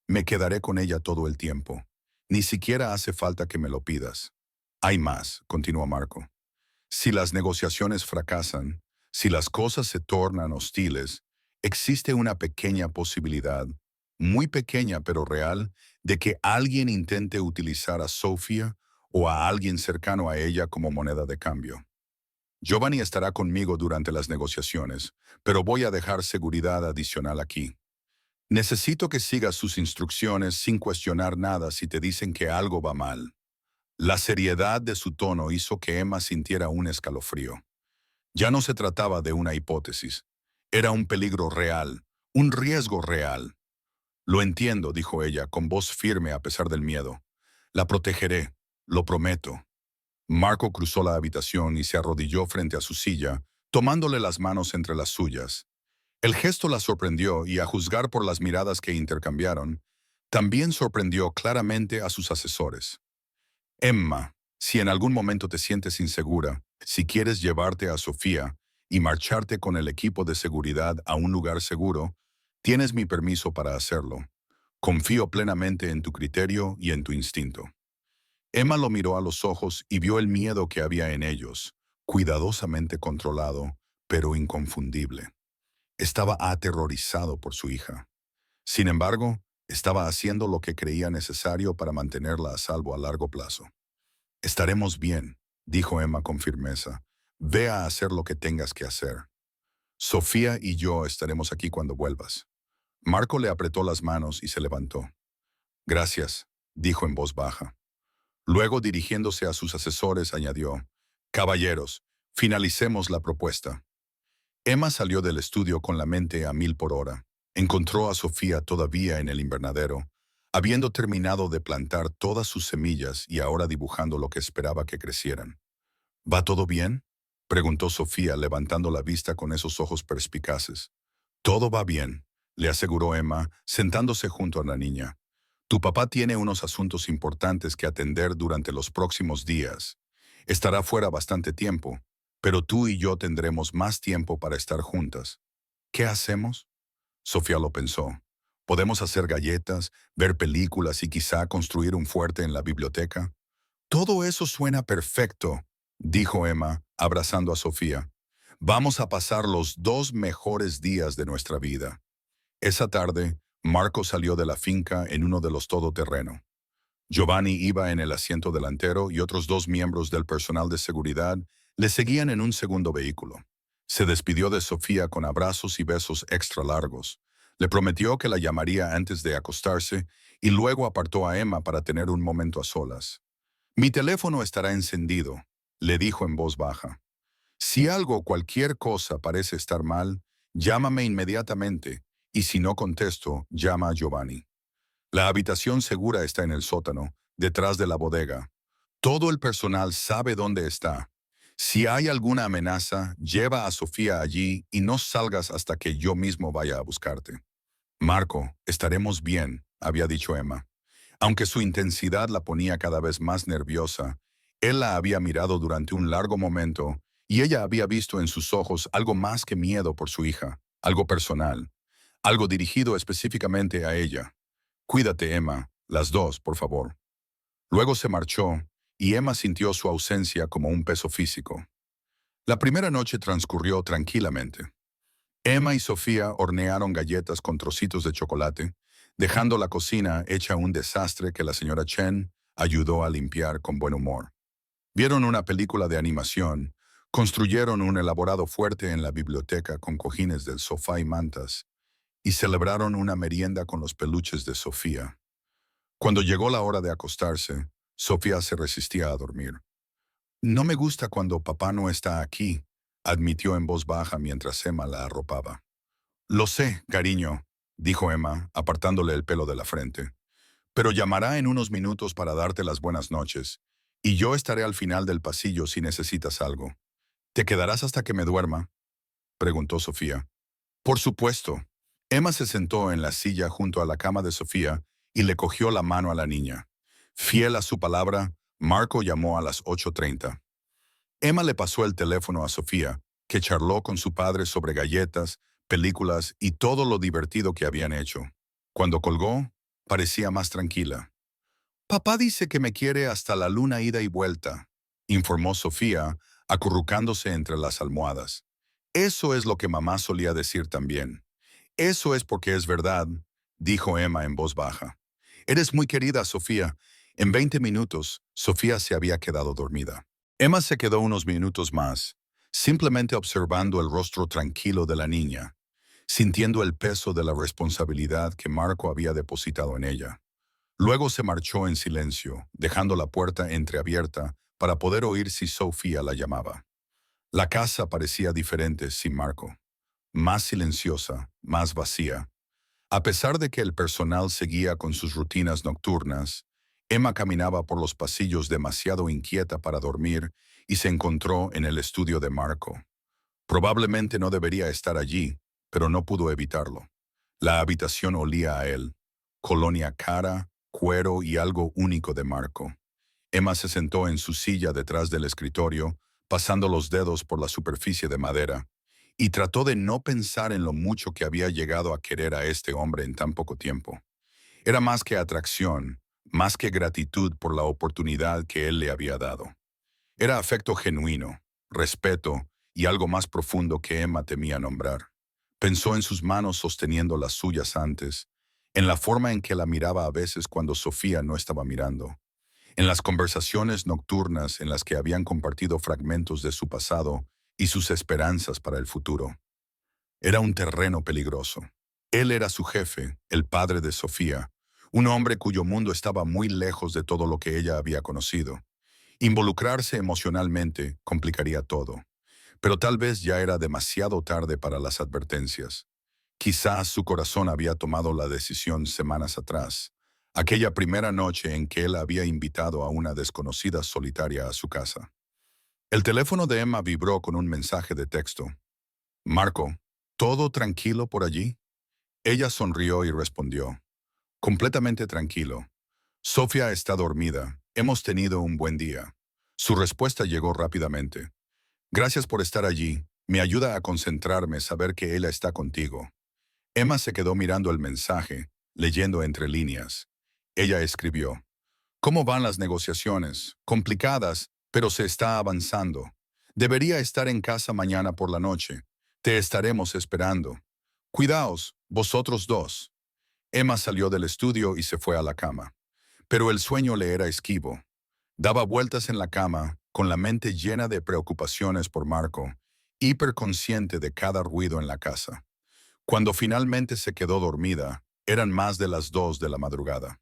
Speaker 1: Me quedaré con ella todo el tiempo. Ni siquiera hace falta que me lo pidas. Hay más, continuó Marco. Si las negociaciones fracasan, si las cosas se tornan hostiles, existe una pequeña posibilidad, muy pequeña pero real, de que alguien intente utilizar a Sofía o a alguien cercano a ella como moneda de cambio. Giovanni estará conmigo durante las negociaciones, pero voy a dejar seguridad adicional aquí. Necesito que sigas sus instrucciones sin cuestionar nada si te dicen que algo va mal. La seriedad de su tono hizo que Emma sintiera un escalofrío. Ya no se trataba de una hipótesis. Era un peligro real, un riesgo real. Lo entiendo, dijo ella, con voz firme a pesar del miedo. La protegeré, lo prometo. Marco cruzó la habitación y se arrodilló frente a su silla, tomándole las manos entre las suyas. El gesto la sorprendió y, a juzgar por las miradas que intercambiaron, también sorprendió claramente a sus asesores. Emma, si en algún momento te sientes insegura, si quieres llevarte a Sofía y marcharte con el equipo de seguridad a un lugar seguro, tienes mi permiso para hacerlo. Confío plenamente en tu criterio y en tu instinto. Emma lo miró a los ojos y vio el miedo que había en ellos, cuidadosamente controlado, pero inconfundible. Estaba aterrorizado por su hija. Sin embargo, Estaba haciendo lo que creía necesario para mantenerla a salvo a largo plazo. Estaremos bien, dijo Emma con firmeza. Ve a hacer lo que tengas que hacer. Sofía y yo estaremos aquí cuando vuelvas. Marco le apretó las manos y se levantó. Gracias, dijo en voz baja. Luego, dirigiéndose a sus asesores, añadió, Caballeros, finalicemos la propuesta. Emma salió del estudio con la mente a 1000 por hora. Encontró a Sofía todavía en el invernadero, habiendo terminado de plantar todas sus semillas y ahora dibujando lo que esperaba que crecieran. ¿Va todo bien?, preguntó Sofía, levantando la vista con esos ojos perspicaces. Todo va bien, le aseguró Emma, sentándose junto a la niña. Tu papá tiene unos asuntos importantes que atender durante los próximos días. Estará fuera bastante tiempo, pero tú y yo tendremos más tiempo para estar juntas. ¿Qué hacemos? Sofía lo pensó. ¿Podemos hacer galletas, ver películas y quizá construir un fuerte en la biblioteca? Todo eso suena perfecto, dijo Emma, abrazando a Sofía. Vamos a pasar los 2 mejores días de nuestra vida. Esa tarde, Marco salió de la finca en uno de los todoterreno. Giovanni iba en el asiento delantero y otros 2 miembros del personal de seguridad le seguían en un segundo vehículo. Se despidió de Sofía con abrazos y besos extra largos. Le prometió que la llamaría antes de acostarse y luego apartó a Emma para tener un momento a solas. Mi teléfono estará encendido, le dijo en voz baja. Si algo o cualquier cosa parece estar mal, llámame inmediatamente, y si no contesto, llama a Giovanni. La habitación segura está en el sótano, detrás de la bodega. Todo el personal sabe dónde está. Si hay alguna amenaza, lleva a Sofía allí y no salgas hasta que yo mismo vaya a buscarte. Marco, estaremos bien, había dicho Emma. Aunque su intensidad la ponía cada vez más nerviosa, él la había mirado durante un largo momento y ella había visto en sus ojos algo más que miedo por su hija, algo personal, algo dirigido específicamente a ella. Cuídate, Emma, las dos, por favor. Luego se marchó y Emma sintió su ausencia como un peso físico. La primera noche transcurrió tranquilamente. Emma y Sofía hornearon galletas con trocitos de chocolate, dejando la cocina hecha un desastre que la señora Chen ayudó a limpiar con buen humor. Vieron una película de animación, construyeron un elaborado fuerte en la biblioteca con cojines del sofá y mantas, y celebraron una merienda con los peluches de Sofía. Cuando llegó la hora de acostarse, Sofía se resistía a dormir. No me gusta cuando papá no está aquí, admitió en voz baja mientras Emma la arropaba. Lo sé, cariño, dijo Emma, apartándole el pelo de la frente. Pero llamará en unos minutos para darte las buenas noches, y yo estaré al final del pasillo si necesitas algo. ¿Te quedarás hasta que me duerma?, preguntó Sofía. Por supuesto. Emma se sentó en la silla junto a la cama de Sofía y le cogió la mano a la niña. Fiel a su palabra, Marco llamó a las 8:30. Emma le pasó el teléfono a Sofía, que charló con su padre sobre galletas, películas y todo lo divertido que habían hecho. Cuando colgó, parecía más tranquila. Papá dice que me quiere hasta la luna ida y vuelta, informó Sofía, acurrucándose entre las almohadas. Eso es lo que mamá solía decir también. Eso es porque es verdad, dijo Emma en voz baja. Eres muy querida, Sofía. En 20 minutos, Sofía se había quedado dormida. Emma se quedó unos minutos más, simplemente observando el rostro tranquilo de la niña, sintiendo el peso de la responsabilidad que Marco había depositado en ella. Luego se marchó en silencio, dejando la puerta entreabierta para poder oír si Sofía la llamaba. La casa parecía diferente sin Marco, más silenciosa, más vacía. A pesar de que el personal seguía con sus rutinas nocturnas, Emma caminaba por los pasillos demasiado inquieta para dormir y se encontró en el estudio de Marco. Probablemente no debería estar allí, pero no pudo evitarlo. La habitación olía a él, colonia cara, cuero y algo único de Marco. Emma se sentó en su silla detrás del escritorio, pasando los dedos por la superficie de madera, y trató de no pensar en lo mucho que había llegado a querer a este hombre en tan poco tiempo. Era más que atracción, más que gratitud por la oportunidad que él le había dado. Era afecto genuino, respeto y algo más profundo que Emma temía nombrar. Pensó en sus manos sosteniendo las suyas antes, en la forma en que la miraba a veces cuando Sofía no estaba mirando, en las conversaciones nocturnas en las que habían compartido fragmentos de su pasado y sus esperanzas para el futuro. Era un terreno peligroso. Él era su jefe, el padre de Sofía, un hombre cuyo mundo estaba muy lejos de todo lo que ella había conocido. Involucrarse emocionalmente complicaría todo, pero tal vez ya era demasiado tarde para las advertencias. Quizás su corazón había tomado la decisión semanas atrás, aquella primera noche en que él había invitado a una desconocida solitaria a su casa. El teléfono de Emma vibró con un mensaje de texto. Marco, ¿todo tranquilo por allí? Ella sonrió y respondió. Completamente tranquilo. Sofía está dormida. Hemos tenido un buen día. Su respuesta llegó rápidamente. Gracias por estar allí. Me ayuda a concentrarme saber que ella está contigo. Emma se quedó mirando el mensaje, leyendo entre líneas. Ella escribió. ¿Cómo van las negociaciones? Complicadas, pero se está avanzando. Debería estar en casa mañana por la noche. Te estaremos esperando. Cuidaos, vosotros dos. Emma salió del estudio y se fue a la cama. Pero el sueño le era esquivo. Daba vueltas en la cama, con la mente llena de preocupaciones por Marco, hiperconsciente de cada ruido en la casa. Cuando finalmente se quedó dormida, eran más de las 2 de la madrugada.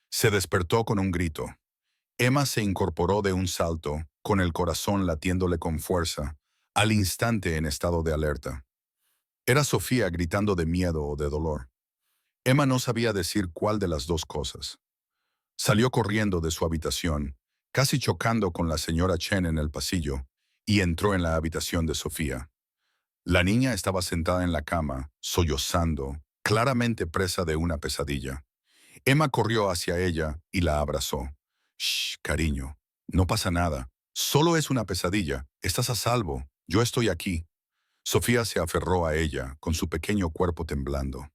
Speaker 1: Se despertó con un grito. Emma se incorporó de un salto, con el corazón latiéndole con fuerza, al instante en estado de alerta. Era Sofía gritando de miedo o de dolor. Emma no sabía decir cuál de las dos cosas. Salió corriendo de su habitación, casi chocando con la señora Chen en el pasillo, y entró en la habitación de Sofía. La niña estaba sentada en la cama, sollozando, claramente presa de una pesadilla. Emma corrió hacia ella y la abrazó. Shh, cariño, no pasa nada. Solo es una pesadilla. Estás a salvo. Yo estoy aquí. Sofía se aferró a ella, con su pequeño cuerpo temblando.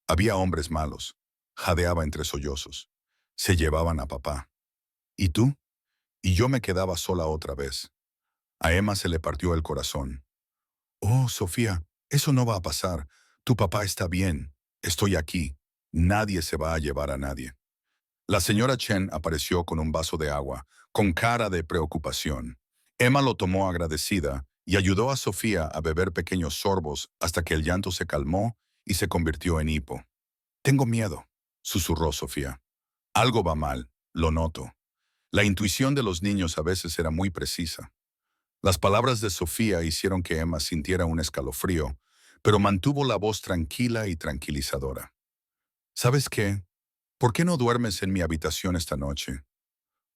Speaker 1: Había hombres malos. Jadeaba entre sollozos. Se llevaban a papá. ¿Y tú? Y yo me quedaba sola otra vez. A Emma se le partió el corazón. Oh, Sofía, eso no va a pasar. Tu papá está bien. Estoy aquí. Nadie se va a llevar a nadie. La señora Chen apareció con un vaso de agua, con cara de preocupación. Emma lo tomó agradecida y ayudó a Sofía a beber pequeños sorbos hasta que el llanto se calmó y se convirtió en hipo. Tengo miedo, susurró Sofía. Algo va mal, lo noto. La intuición de los niños a veces era muy precisa. Las palabras de Sofía hicieron que Emma sintiera un escalofrío, pero mantuvo la voz tranquila y tranquilizadora. ¿Sabes qué? ¿Por qué no duermes en mi habitación esta noche?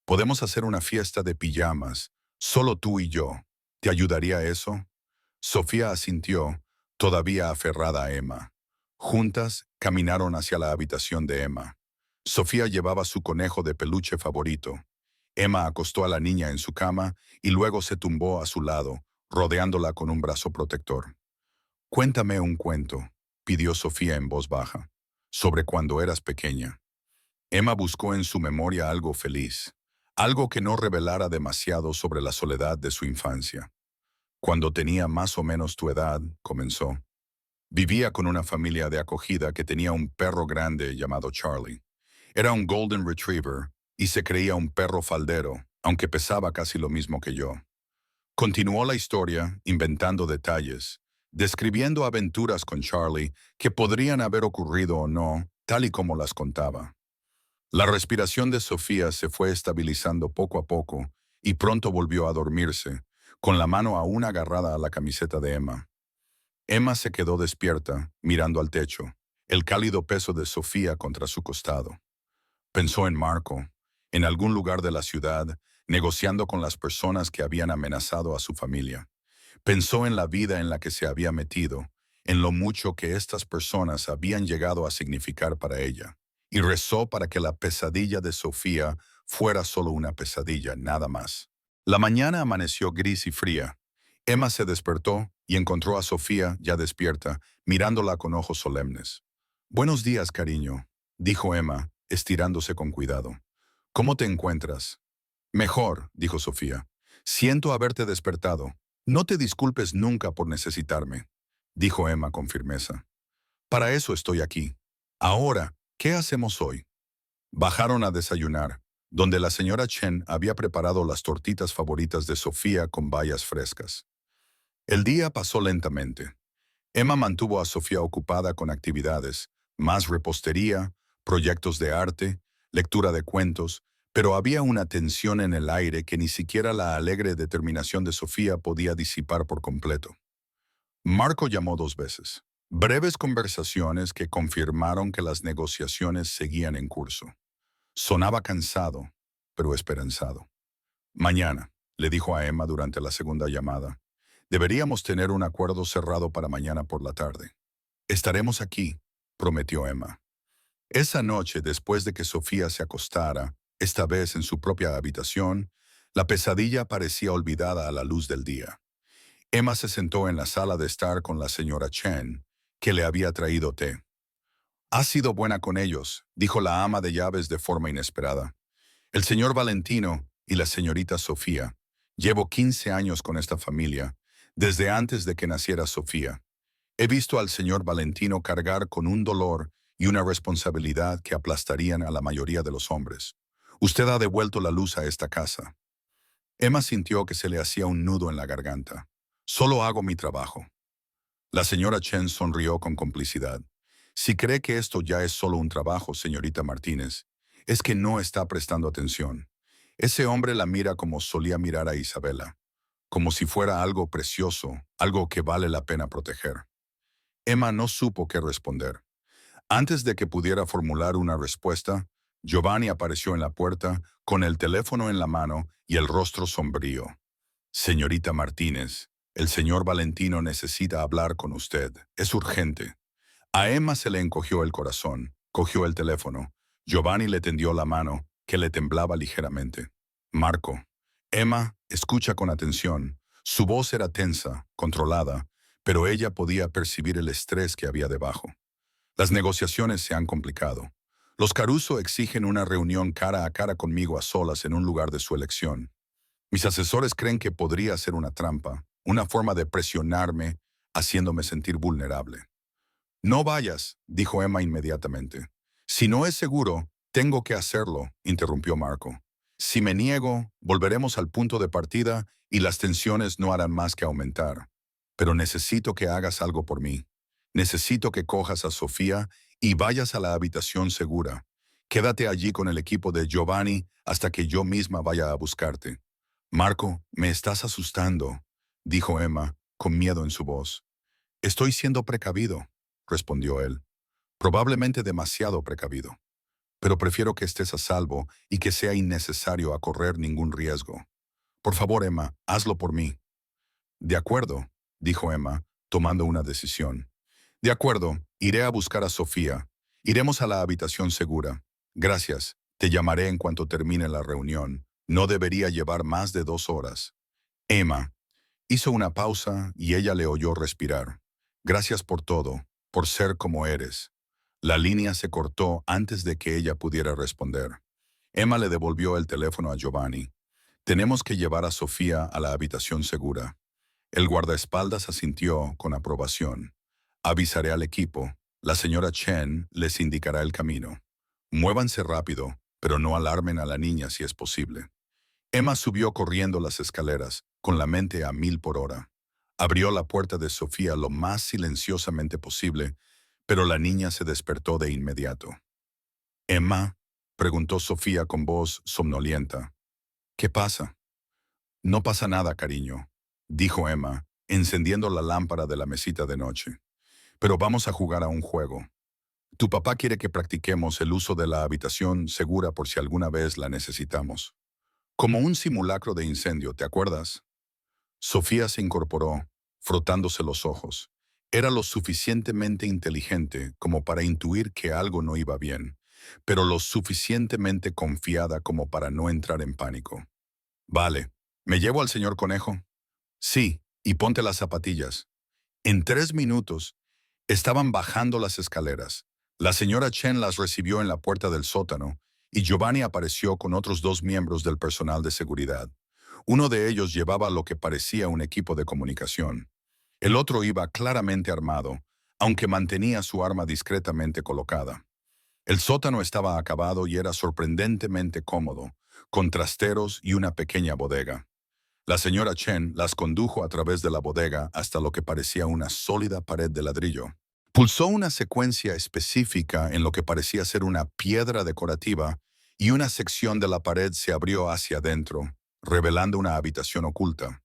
Speaker 1: Podemos hacer una fiesta de pijamas, solo tú y yo. ¿Te ayudaría eso? Sofía asintió, todavía aferrada a Emma. Juntas caminaron hacia la habitación de Emma. Sofía llevaba su conejo de peluche favorito. Emma acostó a la niña en su cama y luego se tumbó a su lado, rodeándola con un brazo protector. Cuéntame un cuento, pidió Sofía en voz baja, sobre cuando eras pequeña. Emma buscó en su memoria algo feliz, algo que no revelara demasiado sobre la soledad de su infancia. Cuando tenía más o menos tu edad, comenzó. Vivía con una familia de acogida que tenía un perro grande llamado Charlie. Era un Golden Retriever y se creía un perro faldero, aunque pesaba casi lo mismo que yo. Continuó la historia, inventando detalles, describiendo aventuras con Charlie que podrían haber ocurrido o no, tal y como las contaba. La respiración de Sofía se fue estabilizando poco a poco y pronto volvió a dormirse, con la mano aún agarrada a la camiseta de Emma. Emma se quedó despierta, mirando al techo, el cálido peso de Sofía contra su costado. Pensó en Marco, en algún lugar de la ciudad, negociando con las personas que habían amenazado a su familia. Pensó en la vida en la que se había metido, en lo mucho que estas personas habían llegado a significar para ella, y rezó para que la pesadilla de Sofía fuera solo una pesadilla, nada más. La mañana amaneció gris y fría. Emma se despertó y encontró a Sofía ya despierta, mirándola con ojos solemnes. «Buenos días, cariño», dijo Emma, estirándose con cuidado. «¿Cómo te encuentras?» «Mejor», dijo Sofía. «Siento haberte despertado. No te disculpes nunca por necesitarme», dijo Emma con firmeza. «Para eso estoy aquí. Ahora, ¿Qué hacemos hoy? Bajaron a desayunar, donde la señora Chen había preparado las tortitas favoritas de Sofía con bayas frescas. El día pasó lentamente. Emma mantuvo a Sofía ocupada con actividades, más repostería, proyectos de arte, lectura de cuentos, pero había una tensión en el aire que ni siquiera la alegre determinación de Sofía podía disipar por completo. Marco llamó 2 veces. Breves conversaciones que confirmaron que las negociaciones seguían en curso. Sonaba cansado, pero esperanzado. Mañana, le dijo a Emma durante la segunda llamada, deberíamos tener un acuerdo cerrado para mañana por la tarde. Estaremos aquí, prometió Emma. Esa noche, después de que Sofía se acostara, esta vez en su propia habitación, la pesadilla parecía olvidada a la luz del día. Emma se sentó en la sala de estar con la señora Chen, que le había traído té. «Has sido buena con ellos», dijo la ama de llaves de forma inesperada. «El señor Valentino y la señorita Sofía. Llevo 15 años con esta familia, desde antes de que naciera Sofía. He visto al señor Valentino cargar con un dolor y una responsabilidad que aplastarían a la mayoría de los hombres. Usted ha devuelto la luz a esta casa». Emma sintió que se le hacía un nudo en la garganta. «Solo hago mi trabajo». La señora Chen sonrió con complicidad. «Si cree que esto ya es solo un trabajo, señorita Martínez, es que no está prestando atención. Ese hombre la mira como solía mirar a Isabela, como si fuera algo precioso, algo que vale la pena proteger». Emma no supo qué responder. Antes de que pudiera formular una respuesta, Giovanni apareció en la puerta con el teléfono en la mano y el rostro sombrío. «Señorita Martínez, el señor Valentino necesita hablar con usted. Es urgente». A Emma se le encogió el corazón. Cogió el teléfono. Giovanni le tendió la mano, que le temblaba ligeramente. «Marco». Emma, escucha con atención. Su voz era tensa, controlada, pero ella podía percibir el estrés que había debajo. «Las negociaciones se han complicado. Los Caruso exigen una reunión cara a cara conmigo a solas en un lugar de su elección. Mis asesores creen que podría ser una trampa, una forma de presionarme, haciéndome sentir vulnerable». «No vayas», dijo Emma inmediatamente. «Si no es seguro, tengo que hacerlo», interrumpió Marco. «Si me niego, volveremos al punto de partida y las tensiones no harán más que aumentar. Pero necesito que hagas algo por mí. Necesito que cojas a Sofía y vayas a la habitación segura. Quédate allí con el equipo de Giovanni hasta que yo misma vaya a buscarte». «Marco, me estás asustando», dijo Emma, con miedo en su voz. «Estoy siendo precavido», respondió él. «Probablemente demasiado precavido. Pero prefiero que estés a salvo y que sea innecesario a correr ningún riesgo. Por favor, Emma, hazlo por mí». «De acuerdo», dijo Emma, tomando una decisión. «De acuerdo, iré a buscar a Sofía. Iremos a la habitación segura. Gracias. Te llamaré en cuanto termine la reunión. No debería llevar más de 2 horas». Emma hizo una pausa y ella le oyó respirar. «Gracias por todo, por ser como eres». La línea se cortó antes de que ella pudiera responder. Emma le devolvió el teléfono a Giovanni. «Tenemos que llevar a Sofía a la habitación segura». El guardaespaldas asintió con aprobación. «Avisaré al equipo. La señora Chen les indicará el camino. Muévanse rápido, pero no alarmen a la niña si es posible». Emma subió corriendo las escaleras, con la mente a 1000 por hora. Abrió la puerta de Sofía lo más silenciosamente posible, pero la niña se despertó de inmediato. «Emma», preguntó Sofía con voz somnolienta. «¿Qué pasa?» «No pasa nada, cariño», dijo Emma, encendiendo la lámpara de la mesita de noche. «Pero vamos a jugar a un juego. Tu papá quiere que practiquemos el uso de la habitación segura por si alguna vez la necesitamos. Como un simulacro de incendio, ¿te acuerdas?» Sofía se incorporó, frotándose los ojos. Era lo suficientemente inteligente como para intuir que algo no iba bien, pero lo suficientemente confiada como para no entrar en pánico. «Vale, ¿me llevo al señor Conejo?» «Sí, y ponte las zapatillas». En 3 minutos, estaban bajando las escaleras. La señora Chen las recibió en la puerta del sótano y Giovanni apareció con otros 2 miembros del personal de seguridad. Uno de ellos llevaba lo que parecía un equipo de comunicación. El otro iba claramente armado, aunque mantenía su arma discretamente colocada. El sótano estaba acabado y era sorprendentemente cómodo, con trasteros y una pequeña bodega. La señora Chen las condujo a través de la bodega hasta lo que parecía una sólida pared de ladrillo. Pulsó una secuencia específica en lo que parecía ser una piedra decorativa y una sección de la pared se abrió hacia adentro, revelando una habitación oculta.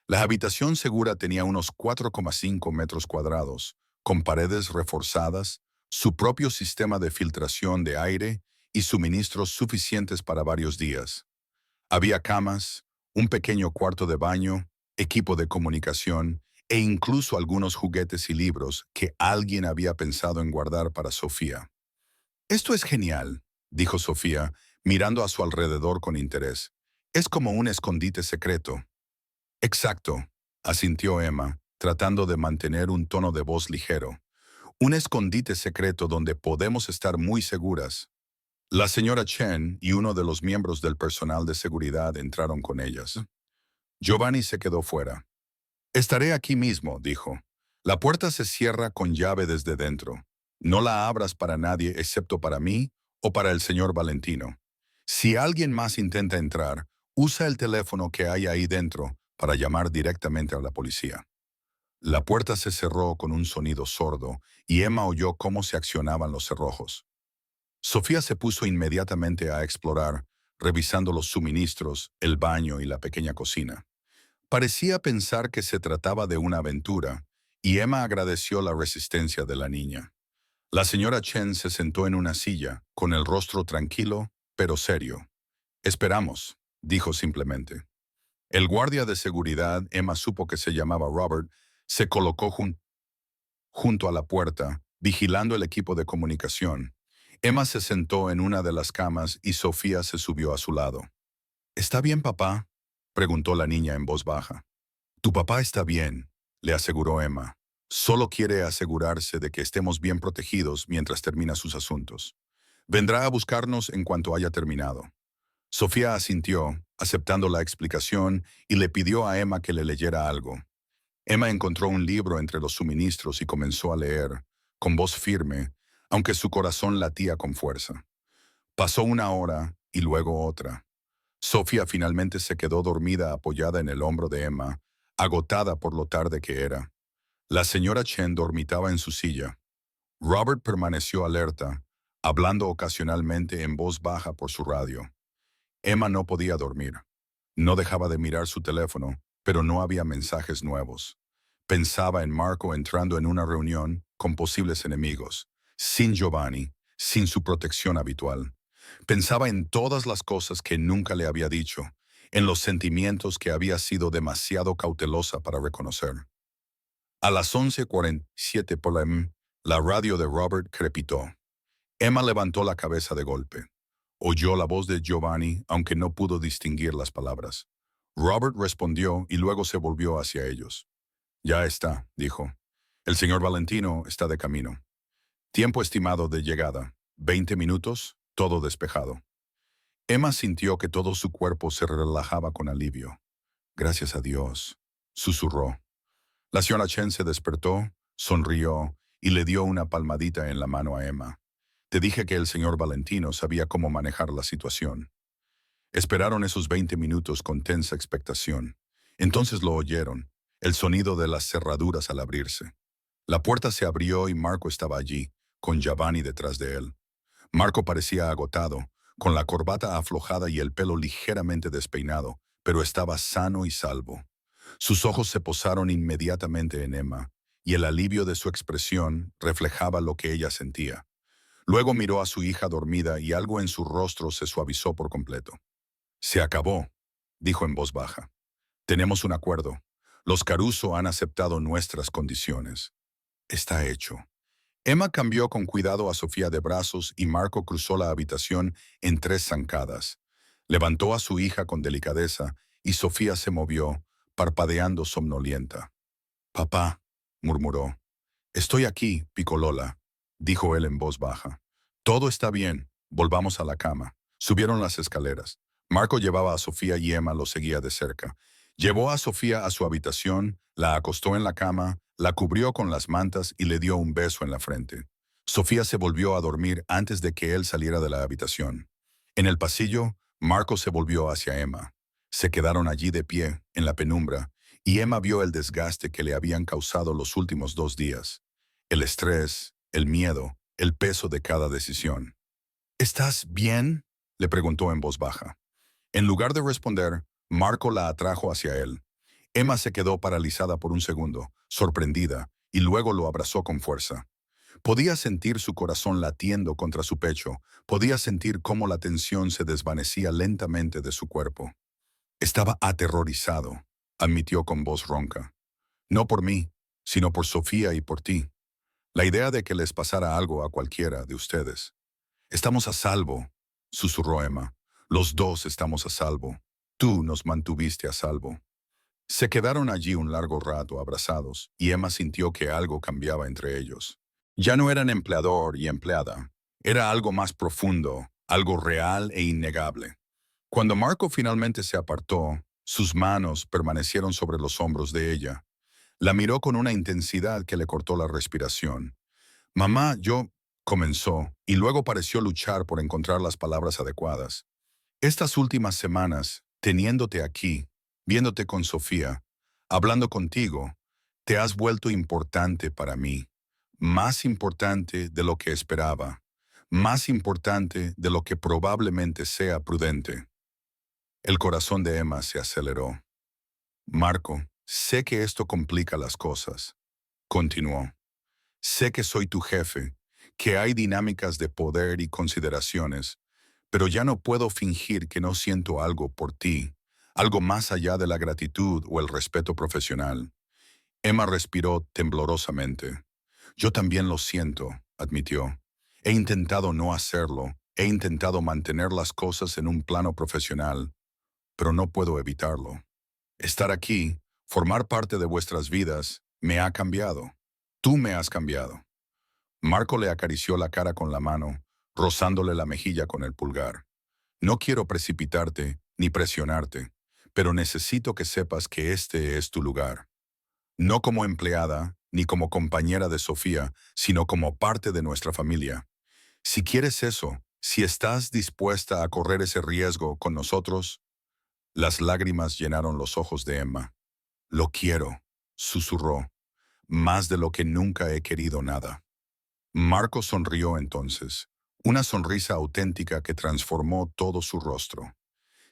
Speaker 1: La habitación segura tenía unos 4,5 metros cuadrados, con paredes reforzadas, su propio sistema de filtración de aire y suministros suficientes para varios días. Había camas, un pequeño cuarto de baño, equipo de comunicación e incluso algunos juguetes y libros que alguien había pensado en guardar para Sofía. «Esto es genial», dijo Sofía, mirando a su alrededor con interés. «Es como un escondite secreto». «Exacto», asintió Emma, tratando de mantener un tono de voz ligero. «Un escondite secreto donde podemos estar muy seguras». La señora Chen y uno de los miembros del personal de seguridad entraron con ellas. Giovanni se quedó fuera. «Estaré aquí mismo», dijo. «La puerta se cierra con llave desde dentro. No la abras para nadie excepto para mí o para el señor Valentino. Si alguien más intenta entrar, usa el teléfono que hay ahí dentro para llamar directamente a la policía». La puerta se cerró con un sonido sordo y Emma oyó cómo se accionaban los cerrojos. Sofía se puso inmediatamente a explorar, revisando los suministros, el baño y la pequeña cocina. Parecía pensar que se trataba de una aventura, y Emma agradeció la resistencia de la niña. La señora Chen se sentó en una silla, con el rostro tranquilo, pero serio. «Esperamos», dijo simplemente. El guardia de seguridad, Emma supo que se llamaba Robert, se colocó junto a la puerta, vigilando el equipo de comunicación. Emma se sentó en una de las camas y Sofía se subió a su lado. «¿Está bien, papá?», preguntó la niña en voz baja. «Tu papá está bien», le aseguró Emma. «Solo quiere asegurarse de que estemos bien protegidos mientras termina sus asuntos. Vendrá a buscarnos en cuanto haya terminado». Sofía asintió, aceptando la explicación, y le pidió a Emma que le leyera algo. Emma encontró un libro entre los suministros y comenzó a leer, con voz firme, aunque su corazón latía con fuerza. Pasó una hora y luego otra. Sofía finalmente se quedó dormida apoyada en el hombro de Emma, agotada por lo tarde que era. La señora Chen dormitaba en su silla. Robert permaneció alerta, hablando ocasionalmente en voz baja por su radio. Emma no podía dormir. No dejaba de mirar su teléfono, pero no había mensajes nuevos. Pensaba en Marco entrando en una reunión con posibles enemigos, sin Giovanni, sin su protección habitual. Pensaba en todas las cosas que nunca le había dicho, en los sentimientos que había sido demasiado cautelosa para reconocer. A las 11:47 p.m., la radio de Robert crepitó. Emma levantó la cabeza de golpe. Oyó la voz de Giovanni, aunque no pudo distinguir las palabras. Robert respondió y luego se volvió hacia ellos. «Ya está», dijo. «El señor Valentino está de camino. Tiempo estimado de llegada, 20 minutos, todo despejado». Emma sintió que todo su cuerpo se relajaba con alivio. «Gracias a Dios», susurró. La señora Chen se despertó, sonrió y le dio una palmadita en la mano a Emma. «Te dije que el señor Valentino sabía cómo manejar la situación». Esperaron esos 20 minutos con tensa expectación. Entonces lo oyeron, el sonido de las cerraduras al abrirse. La puerta se abrió y Marco estaba allí, con Giovanni detrás de él. Marco parecía agotado, con la corbata aflojada y el pelo ligeramente despeinado, pero estaba sano y salvo. Sus ojos se posaron inmediatamente en Emma, y el alivio de su expresión reflejaba lo que ella sentía. Luego miró a su hija dormida y algo en su rostro se suavizó por completo. «Se acabó», dijo en voz baja. «Tenemos un acuerdo. Los Caruso han aceptado nuestras condiciones. Está hecho». Emma cambió con cuidado a Sofía de brazos y Marco cruzó la habitación en 3 zancadas. Levantó a su hija con delicadeza y Sofía se movió, parpadeando somnolienta. «Papá», murmuró. «Estoy aquí, Picolola», dijo él en voz baja. «Todo está bien. Volvamos a la cama». Subieron las escaleras. Marco llevaba a Sofía y Emma lo seguía de cerca. Llevó a Sofía a su habitación, la acostó en la cama, la cubrió con las mantas y le dio un beso en la frente. Sofía se volvió a dormir antes de que él saliera de la habitación. En el pasillo, Marco se volvió hacia Emma. Se quedaron allí de pie, en la penumbra, y Emma vio el desgaste que le habían causado los últimos 2 días. El estrés, el miedo, el peso de cada decisión. ¿Estás bien?, le preguntó en voz baja. En lugar de responder, Marco la atrajo hacia él. Emma se quedó paralizada por un segundo, sorprendida, y luego lo abrazó con fuerza. Podía sentir su corazón latiendo contra su pecho, podía sentir cómo la tensión se desvanecía lentamente de su cuerpo. Estaba aterrorizado, admitió con voz ronca. No por mí, sino por Sofía y por ti. La idea de que les pasara algo a cualquiera de ustedes. Estamos a salvo, susurró Emma. Los dos estamos a salvo. Tú nos mantuviste a salvo. Se quedaron allí un largo rato abrazados, y Emma sintió que algo cambiaba entre ellos. Ya no eran empleador y empleada. Era algo más profundo, algo real e innegable. Cuando Marco finalmente se apartó, sus manos permanecieron sobre los hombros de ella. La miró con una intensidad que le cortó la respiración. Mamá, yo, comenzó, y luego pareció luchar por encontrar las palabras adecuadas. Estas últimas semanas, teniéndote aquí, viéndote con Sofía, hablando contigo, te has vuelto importante para mí, más importante de lo que esperaba, más importante de lo que probablemente sea prudente. El corazón de Emma se aceleró. Marco, sé que esto complica las cosas, continuó. Sé que soy tu jefe, que hay dinámicas de poder y consideraciones, pero ya no puedo fingir que no siento algo por ti, algo más allá de la gratitud o el respeto profesional. Emma respiró temblorosamente. Yo también lo siento, admitió. He intentado no hacerlo, he intentado mantener las cosas en un plano profesional, pero no puedo evitarlo. Estar aquí, formar parte de vuestras vidas, me ha cambiado. Tú me has cambiado. Marco le acarició la cara con la mano, rozándole la mejilla con el pulgar. No quiero precipitarte ni presionarte, pero necesito que sepas que este es tu lugar. No como empleada, ni como compañera de Sofía, sino como parte de nuestra familia. Si quieres eso, si estás dispuesta a correr ese riesgo con nosotros, las lágrimas llenaron los ojos de Emma. Lo quiero, susurró, más de lo que nunca he querido nada. Marco sonrió entonces, una sonrisa auténtica que transformó todo su rostro.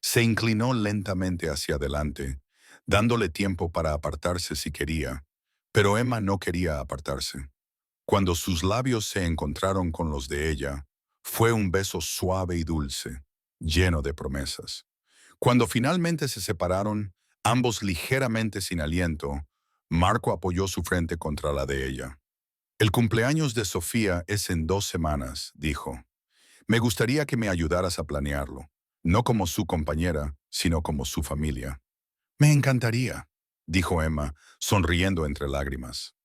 Speaker 1: Se inclinó lentamente hacia adelante, dándole tiempo para apartarse si quería, pero Emma no quería apartarse. Cuando sus labios se encontraron con los de ella, fue un beso suave y dulce, lleno de promesas. Cuando finalmente se separaron, ambos ligeramente sin aliento, Marco apoyó su frente contra la de ella. El cumpleaños de Sofía es en 2 semanas, dijo. Me gustaría que me ayudaras a planearlo, no como su compañera, sino como su familia. Me encantaría, dijo Emma, sonriendo entre lágrimas.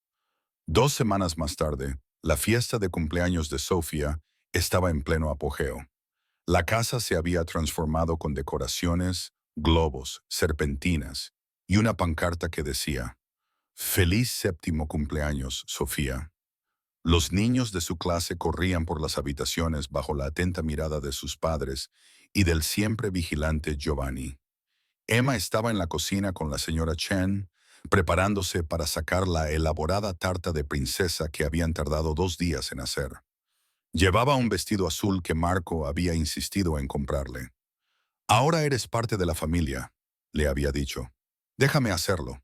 Speaker 1: 2 semanas más tarde, la fiesta de cumpleaños de Sofía estaba en pleno apogeo. La casa se había transformado con decoraciones, globos, serpentinas y una pancarta que decía, «Feliz séptimo cumpleaños, Sofía». Los niños de su clase corrían por las habitaciones bajo la atenta mirada de sus padres y del siempre vigilante Giovanni. Emma estaba en la cocina con la señora Chen, preparándose para sacar la elaborada tarta de princesa que habían tardado 2 días en hacer. Llevaba un vestido azul que Marco había insistido en comprarle. «Ahora eres parte de la familia», le había dicho. «Déjame hacerlo».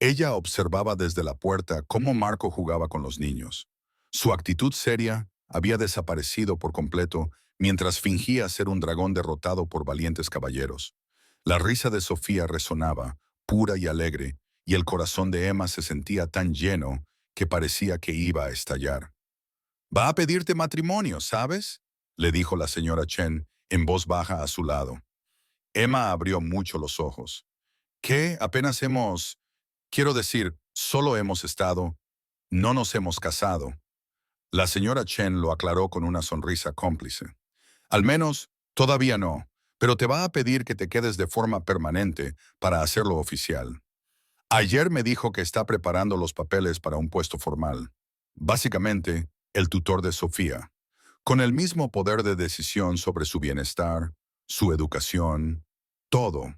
Speaker 1: Ella observaba desde la puerta cómo Marco jugaba con los niños. Su actitud seria había desaparecido por completo mientras fingía ser un dragón derrotado por valientes caballeros. La risa de Sofía resonaba, pura y alegre, y el corazón de Emma se sentía tan lleno que parecía que iba a estallar. «Va a pedirte matrimonio, ¿sabes?», le dijo la señora Chen en voz baja a su lado. Emma abrió mucho los ojos. «¿Qué? Apenas hemos... Quiero decir, solo hemos estado... No nos hemos casado». La señora Chen lo aclaró con una sonrisa cómplice. «Al menos, todavía no, pero te va a pedir que te quedes de forma permanente para hacerlo oficial. Ayer me dijo que está preparando los papeles para un puesto formal. Básicamente, el tutor de Sofía, con el mismo poder de decisión sobre su bienestar, su educación, todo.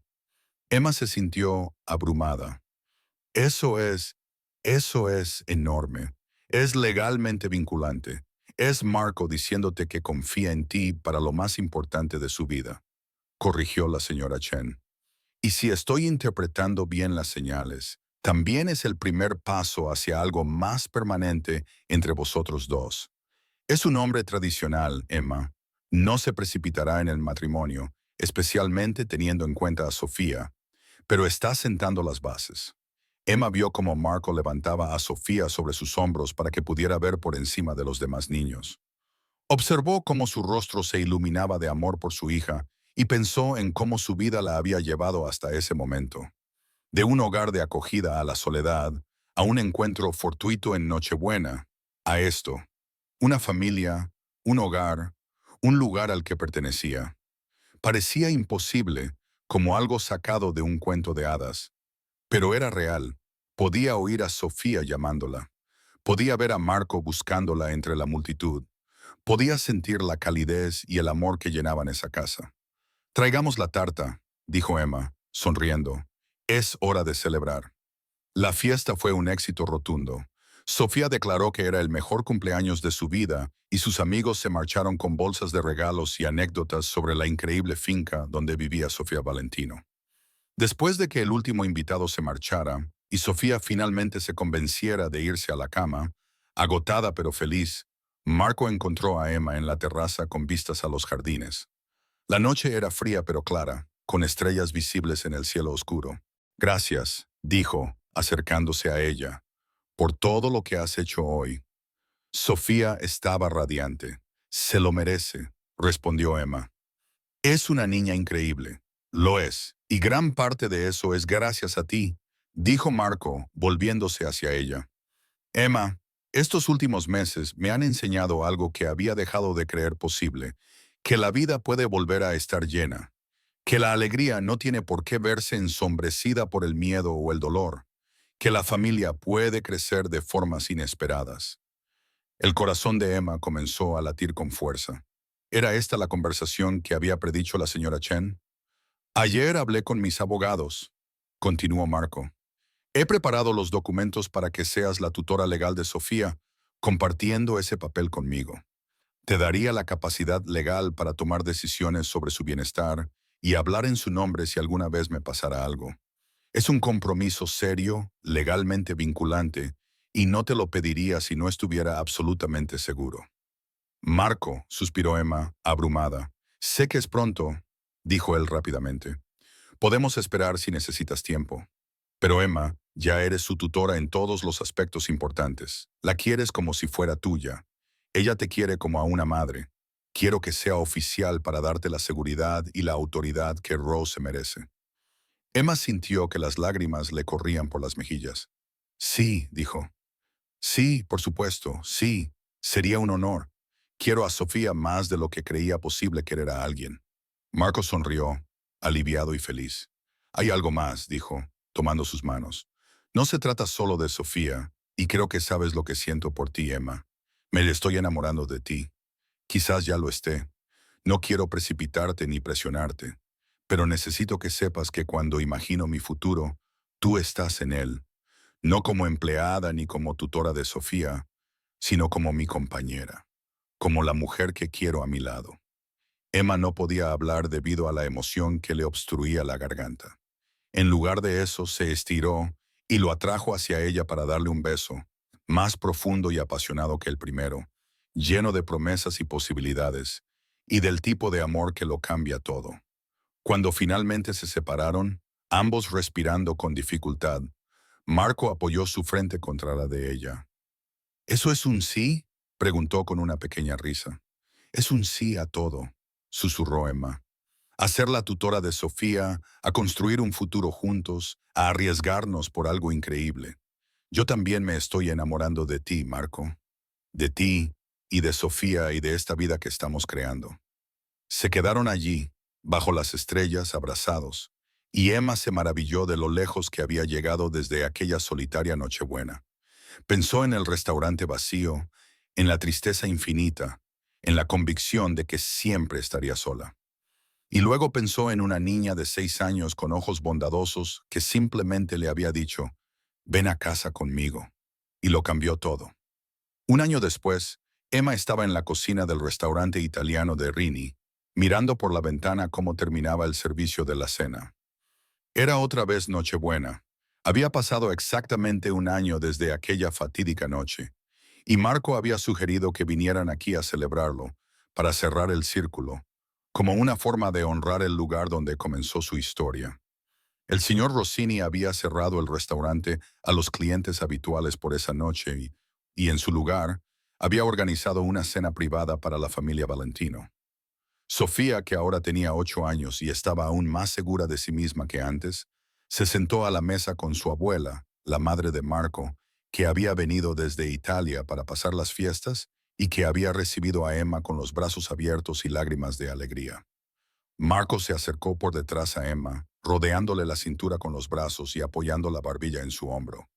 Speaker 1: Emma se sintió abrumada. Eso es, eso es enorme. Es legalmente vinculante. Es Marco diciéndote que confía en ti para lo más importante de su vida, corrigió la señora Chen. Y si estoy interpretando bien las señales, también es el primer paso hacia algo más permanente entre vosotros dos. Es un hombre tradicional, Emma. No se precipitará en el matrimonio, especialmente teniendo en cuenta a Sofía, pero está sentando las bases. Emma vio cómo Marco levantaba a Sofía sobre sus hombros para que pudiera ver por encima de los demás niños. Observó cómo su rostro se iluminaba de amor por su hija y pensó en cómo su vida la había llevado hasta ese momento. De un hogar de acogida a la soledad, a un encuentro fortuito en Nochebuena, a esto, una familia, un hogar, un lugar al que pertenecía. Parecía imposible, como algo sacado de un cuento de hadas, pero era real. Podía oír a Sofía llamándola. Podía ver a Marco buscándola entre la multitud. Podía sentir la calidez y el amor que llenaban esa casa. Traigamos la tarta, dijo Emma, sonriendo. Es hora de celebrar. La fiesta fue un éxito rotundo. Sofía declaró que era el mejor cumpleaños de su vida y sus amigos se marcharon con bolsas de regalos y anécdotas sobre la increíble finca donde vivía Sofía Valentino. Después de que el último invitado se marchara y Sofía finalmente se convenciera de irse a la cama, agotada pero feliz, Marco encontró a Emma en la terraza con vistas a los jardines. La noche era fría pero clara, con estrellas visibles en el cielo oscuro. Gracias, dijo, acercándose a ella, por todo lo que has hecho hoy. Sofía estaba radiante. Se lo merece, respondió Emma. Es una niña increíble. Lo es, y gran parte de eso es gracias a ti, dijo Marco, volviéndose hacia ella. Emma, estos últimos meses me han enseñado algo que había dejado de creer posible, que la vida puede volver a estar llena, que la alegría no tiene por qué verse ensombrecida por el miedo o el dolor, que la familia puede crecer de formas inesperadas. El corazón de Emma comenzó a latir con fuerza. ¿Era esta la conversación que había predicho la señora Chen? Ayer hablé con mis abogados, continuó Marco. He preparado los documentos para que seas la tutora legal de Sofía, compartiendo ese papel conmigo. Te daría la capacidad legal para tomar decisiones sobre su bienestar y hablar en su nombre si alguna vez me pasara algo. Es un compromiso serio, legalmente vinculante, y no te lo pediría si no estuviera absolutamente seguro. Marco, suspiró Emma, abrumada. Sé que es pronto, dijo él rápidamente. Podemos esperar si necesitas tiempo. Pero Emma, ya eres su tutora en todos los aspectos importantes. La quieres como si fuera tuya. Ella te quiere como a una madre. Quiero que sea oficial para darte la seguridad y la autoridad que Rose se merece. Emma sintió que las lágrimas le corrían por las mejillas. Sí, dijo. Sí, por supuesto, sí. Sería un honor. Quiero a Sofía más de lo que creía posible querer a alguien. Marco sonrió, aliviado y feliz. Hay algo más, dijo, tomando sus manos. No se trata solo de Sofía, y creo que sabes lo que siento por ti, Emma. Me estoy enamorando de ti. Quizás ya lo esté. No quiero precipitarte ni presionarte, pero necesito que sepas que cuando imagino mi futuro, tú estás en él, no como empleada ni como tutora de Sofía, sino como mi compañera, como la mujer que quiero a mi lado. Emma no podía hablar debido a la emoción que le obstruía la garganta. En lugar de eso, se estiró y lo atrajo hacia ella para darle un beso, más profundo y apasionado que el primero, lleno de promesas y posibilidades, y del tipo de amor que lo cambia todo. Cuando finalmente se separaron, ambos respirando con dificultad, Marco apoyó su frente contra la de ella. ¿Eso es un sí?, preguntó con una pequeña risa. Es un sí a todo, susurró Emma. A ser la tutora de Sofía, a construir un futuro juntos, a arriesgarnos por algo increíble. Yo también me estoy enamorando de ti, Marco. De ti y de Sofía y de esta vida que estamos creando. Se quedaron allí, bajo las estrellas, abrazados, y Emma se maravilló de lo lejos que había llegado desde aquella solitaria Nochebuena. Pensó en el restaurante vacío, en la tristeza infinita, en la convicción de que siempre estaría sola. Y luego pensó en una niña de 6 años con ojos bondadosos que simplemente le había dicho, ven a casa conmigo. Y lo cambió todo. Un año después, Emma estaba en la cocina del restaurante italiano de Rini, mirando por la ventana cómo terminaba el servicio de la cena. Era otra vez Nochebuena. Había pasado exactamente un año desde aquella fatídica noche, y Marco había sugerido que vinieran aquí a celebrarlo, para cerrar el círculo, como una forma de honrar el lugar donde comenzó su historia. El señor Rossini había cerrado el restaurante a los clientes habituales por esa noche y en su lugar, había organizado una cena privada para la familia Valentino. Sofía, que ahora tenía 8 años y estaba aún más segura de sí misma que antes, se sentó a la mesa con su abuela, la madre de Marco, que había venido desde Italia para pasar las fiestas y que había recibido a Emma con los brazos abiertos y lágrimas de alegría. Marco se acercó por detrás a Emma, rodeándole la cintura con los brazos y apoyando la barbilla en su hombro.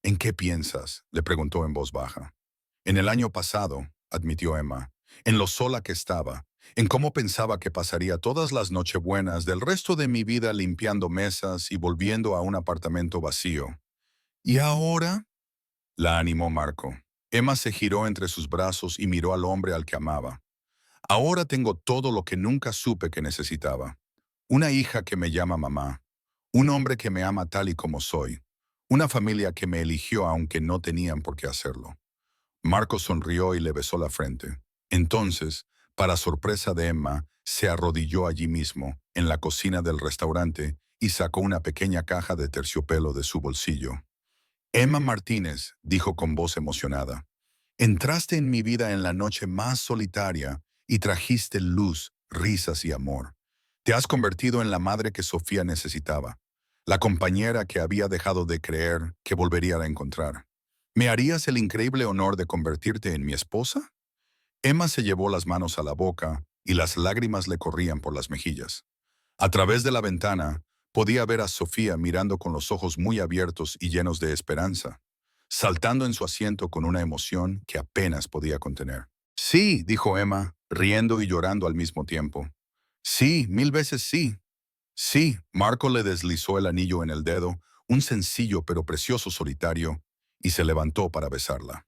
Speaker 1: ¿En qué piensas?, le preguntó en voz baja. En el año pasado, admitió Emma, en lo sola que estaba, en cómo pensaba que pasaría todas las nochebuenas del resto de mi vida limpiando mesas y volviendo a un apartamento vacío. ¿Y ahora? La animó Marco. Emma se giró entre sus brazos y miró al hombre al que amaba. Ahora tengo todo lo que nunca supe que necesitaba. Una hija que me llama mamá. Un hombre que me ama tal y como soy. Una familia que me eligió aunque no tenían por qué hacerlo. Marco sonrió y le besó la frente. Entonces, para sorpresa de Emma, se arrodilló allí mismo, en la cocina del restaurante, y sacó una pequeña caja de terciopelo de su bolsillo. Emma Martínez, dijo con voz emocionada, entraste en mi vida en la noche más solitaria y trajiste luz, risas y amor. Te has convertido en la madre que Sofía necesitaba, la compañera que había dejado de creer que volvería a encontrar. ¿Me harías el increíble honor de convertirte en mi esposa? Emma se llevó las manos a la boca y las lágrimas le corrían por las mejillas. A través de la ventana, podía ver a Sofía mirando con los ojos muy abiertos y llenos de esperanza, saltando en su asiento con una emoción que apenas podía contener. Sí, dijo Emma, riendo y llorando al mismo tiempo. Sí, 1000 veces sí. Sí, Marco le deslizó el anillo en el dedo, un sencillo pero precioso solitario, y se levantó para besarla.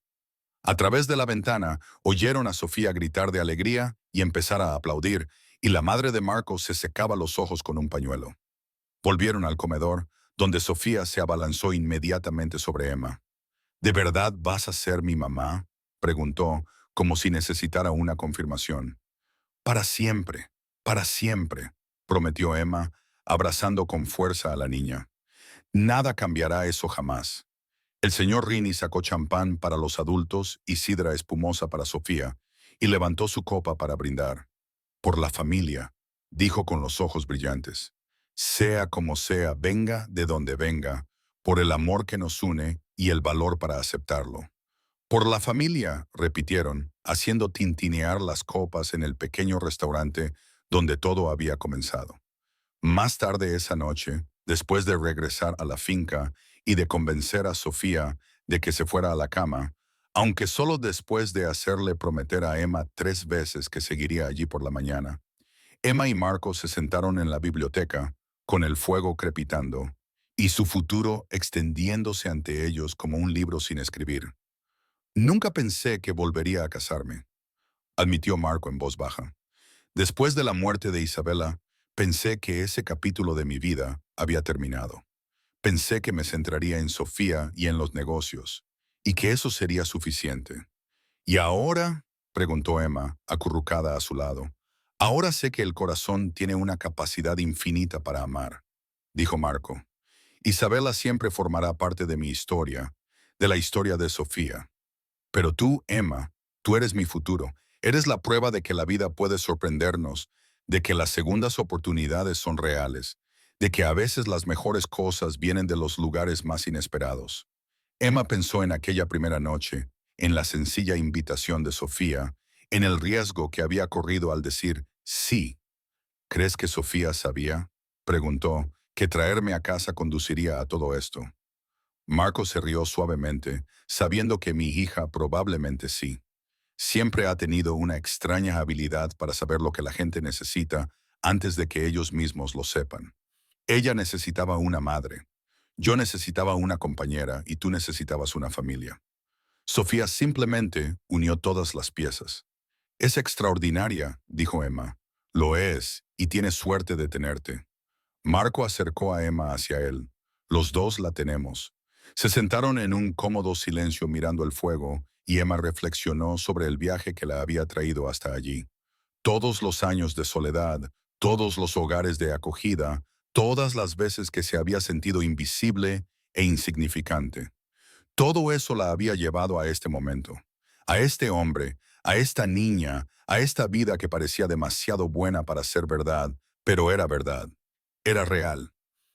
Speaker 1: A través de la ventana, oyeron a Sofía gritar de alegría y empezar a aplaudir, y la madre de Marco se secaba los ojos con un pañuelo. Volvieron al comedor, donde Sofía se abalanzó inmediatamente sobre Emma. ¿De verdad vas a ser mi mamá?, preguntó, como si necesitara una confirmación. Para siempre, prometió Emma, abrazando con fuerza a la niña. Nada cambiará eso jamás. El señor Rini sacó champán para los adultos y sidra espumosa para Sofía, y levantó su copa para brindar. Por la familia, dijo con los ojos brillantes. Sea como sea, venga de donde venga, por el amor que nos une y el valor para aceptarlo. Por la familia, repitieron, haciendo tintinear las copas en el pequeño restaurante donde todo había comenzado. Más tarde esa noche, después de regresar a la finca y de convencer a Sofía de que se fuera a la cama, aunque solo después de hacerle prometer a Emma 3 veces que seguiría allí por la mañana, Emma y Marco se sentaron en la biblioteca, con el fuego crepitando, y su futuro extendiéndose ante ellos como un libro sin escribir. Nunca pensé que volvería a casarme, admitió Marco en voz baja. Después de la muerte de Isabela, pensé que ese capítulo de mi vida había terminado. Pensé que me centraría en Sofía y en los negocios, y que eso sería suficiente. ¿Y ahora?, preguntó Emma, acurrucada a su lado. Ahora sé que el corazón tiene una capacidad infinita para amar, dijo Marco. Isabela siempre formará parte de mi historia, de la historia de Sofía. Pero tú, Emma, tú eres mi futuro. Eres la prueba de que la vida puede sorprendernos, de que las segundas oportunidades son reales, de que a veces las mejores cosas vienen de los lugares más inesperados. Emma pensó en aquella primera noche, en la sencilla invitación de Sofía, en el riesgo que había corrido al decir sí. ¿Crees que Sofía sabía?, preguntó, que traerme a casa conduciría a todo esto. Marco se rió suavemente, sabiendo que mi hija probablemente sí. Siempre ha tenido una extraña habilidad para saber lo que la gente necesita antes de que ellos mismos lo sepan. Ella necesitaba una madre. Yo necesitaba una compañera y tú necesitabas una familia. Sofía simplemente unió todas las piezas. Es extraordinaria, dijo Emma. Lo es, y tienes suerte de tenerte. Marco acercó a Emma hacia él. Los dos la tenemos. Se sentaron en un cómodo silencio mirando el fuego, y Emma reflexionó sobre el viaje que la había traído hasta allí. Todos los años de soledad, todos los hogares de acogida, todas las veces que se había sentido invisible e insignificante. Todo eso la había llevado a este momento, a este hombre, a esta niña, a esta vida que parecía demasiado buena para ser verdad, pero era verdad, era real.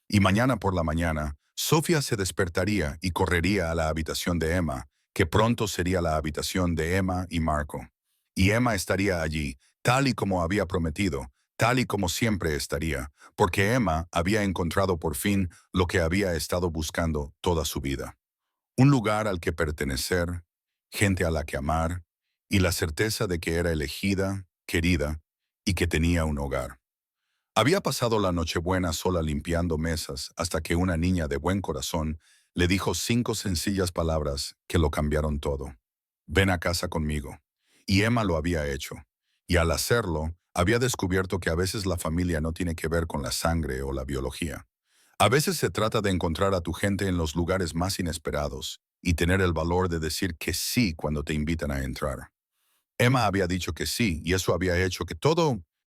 Speaker 1: Y mañana por la mañana, Sofía se despertaría y correría a la habitación de Emma, que pronto sería la habitación de Emma y Marco. Y Emma estaría allí, tal y como había prometido, tal y como siempre estaría, porque Emma había encontrado por fin lo que había estado buscando toda su vida. Un lugar al que pertenecer, gente a la que amar, y la certeza de que era elegida, querida, y que tenía un hogar. Había pasado la Nochebuena sola limpiando mesas hasta que una niña de buen corazón le dijo 5 sencillas palabras que lo cambiaron todo. Ven a casa conmigo. Y Emma lo había hecho. Y al hacerlo, había descubierto que a veces la familia no tiene que ver con la sangre o la biología. A veces se trata de encontrar a tu gente en los lugares más inesperados y tener el valor de decir que sí cuando te invitan a entrar. Emma había dicho que sí, y eso había hecho que todo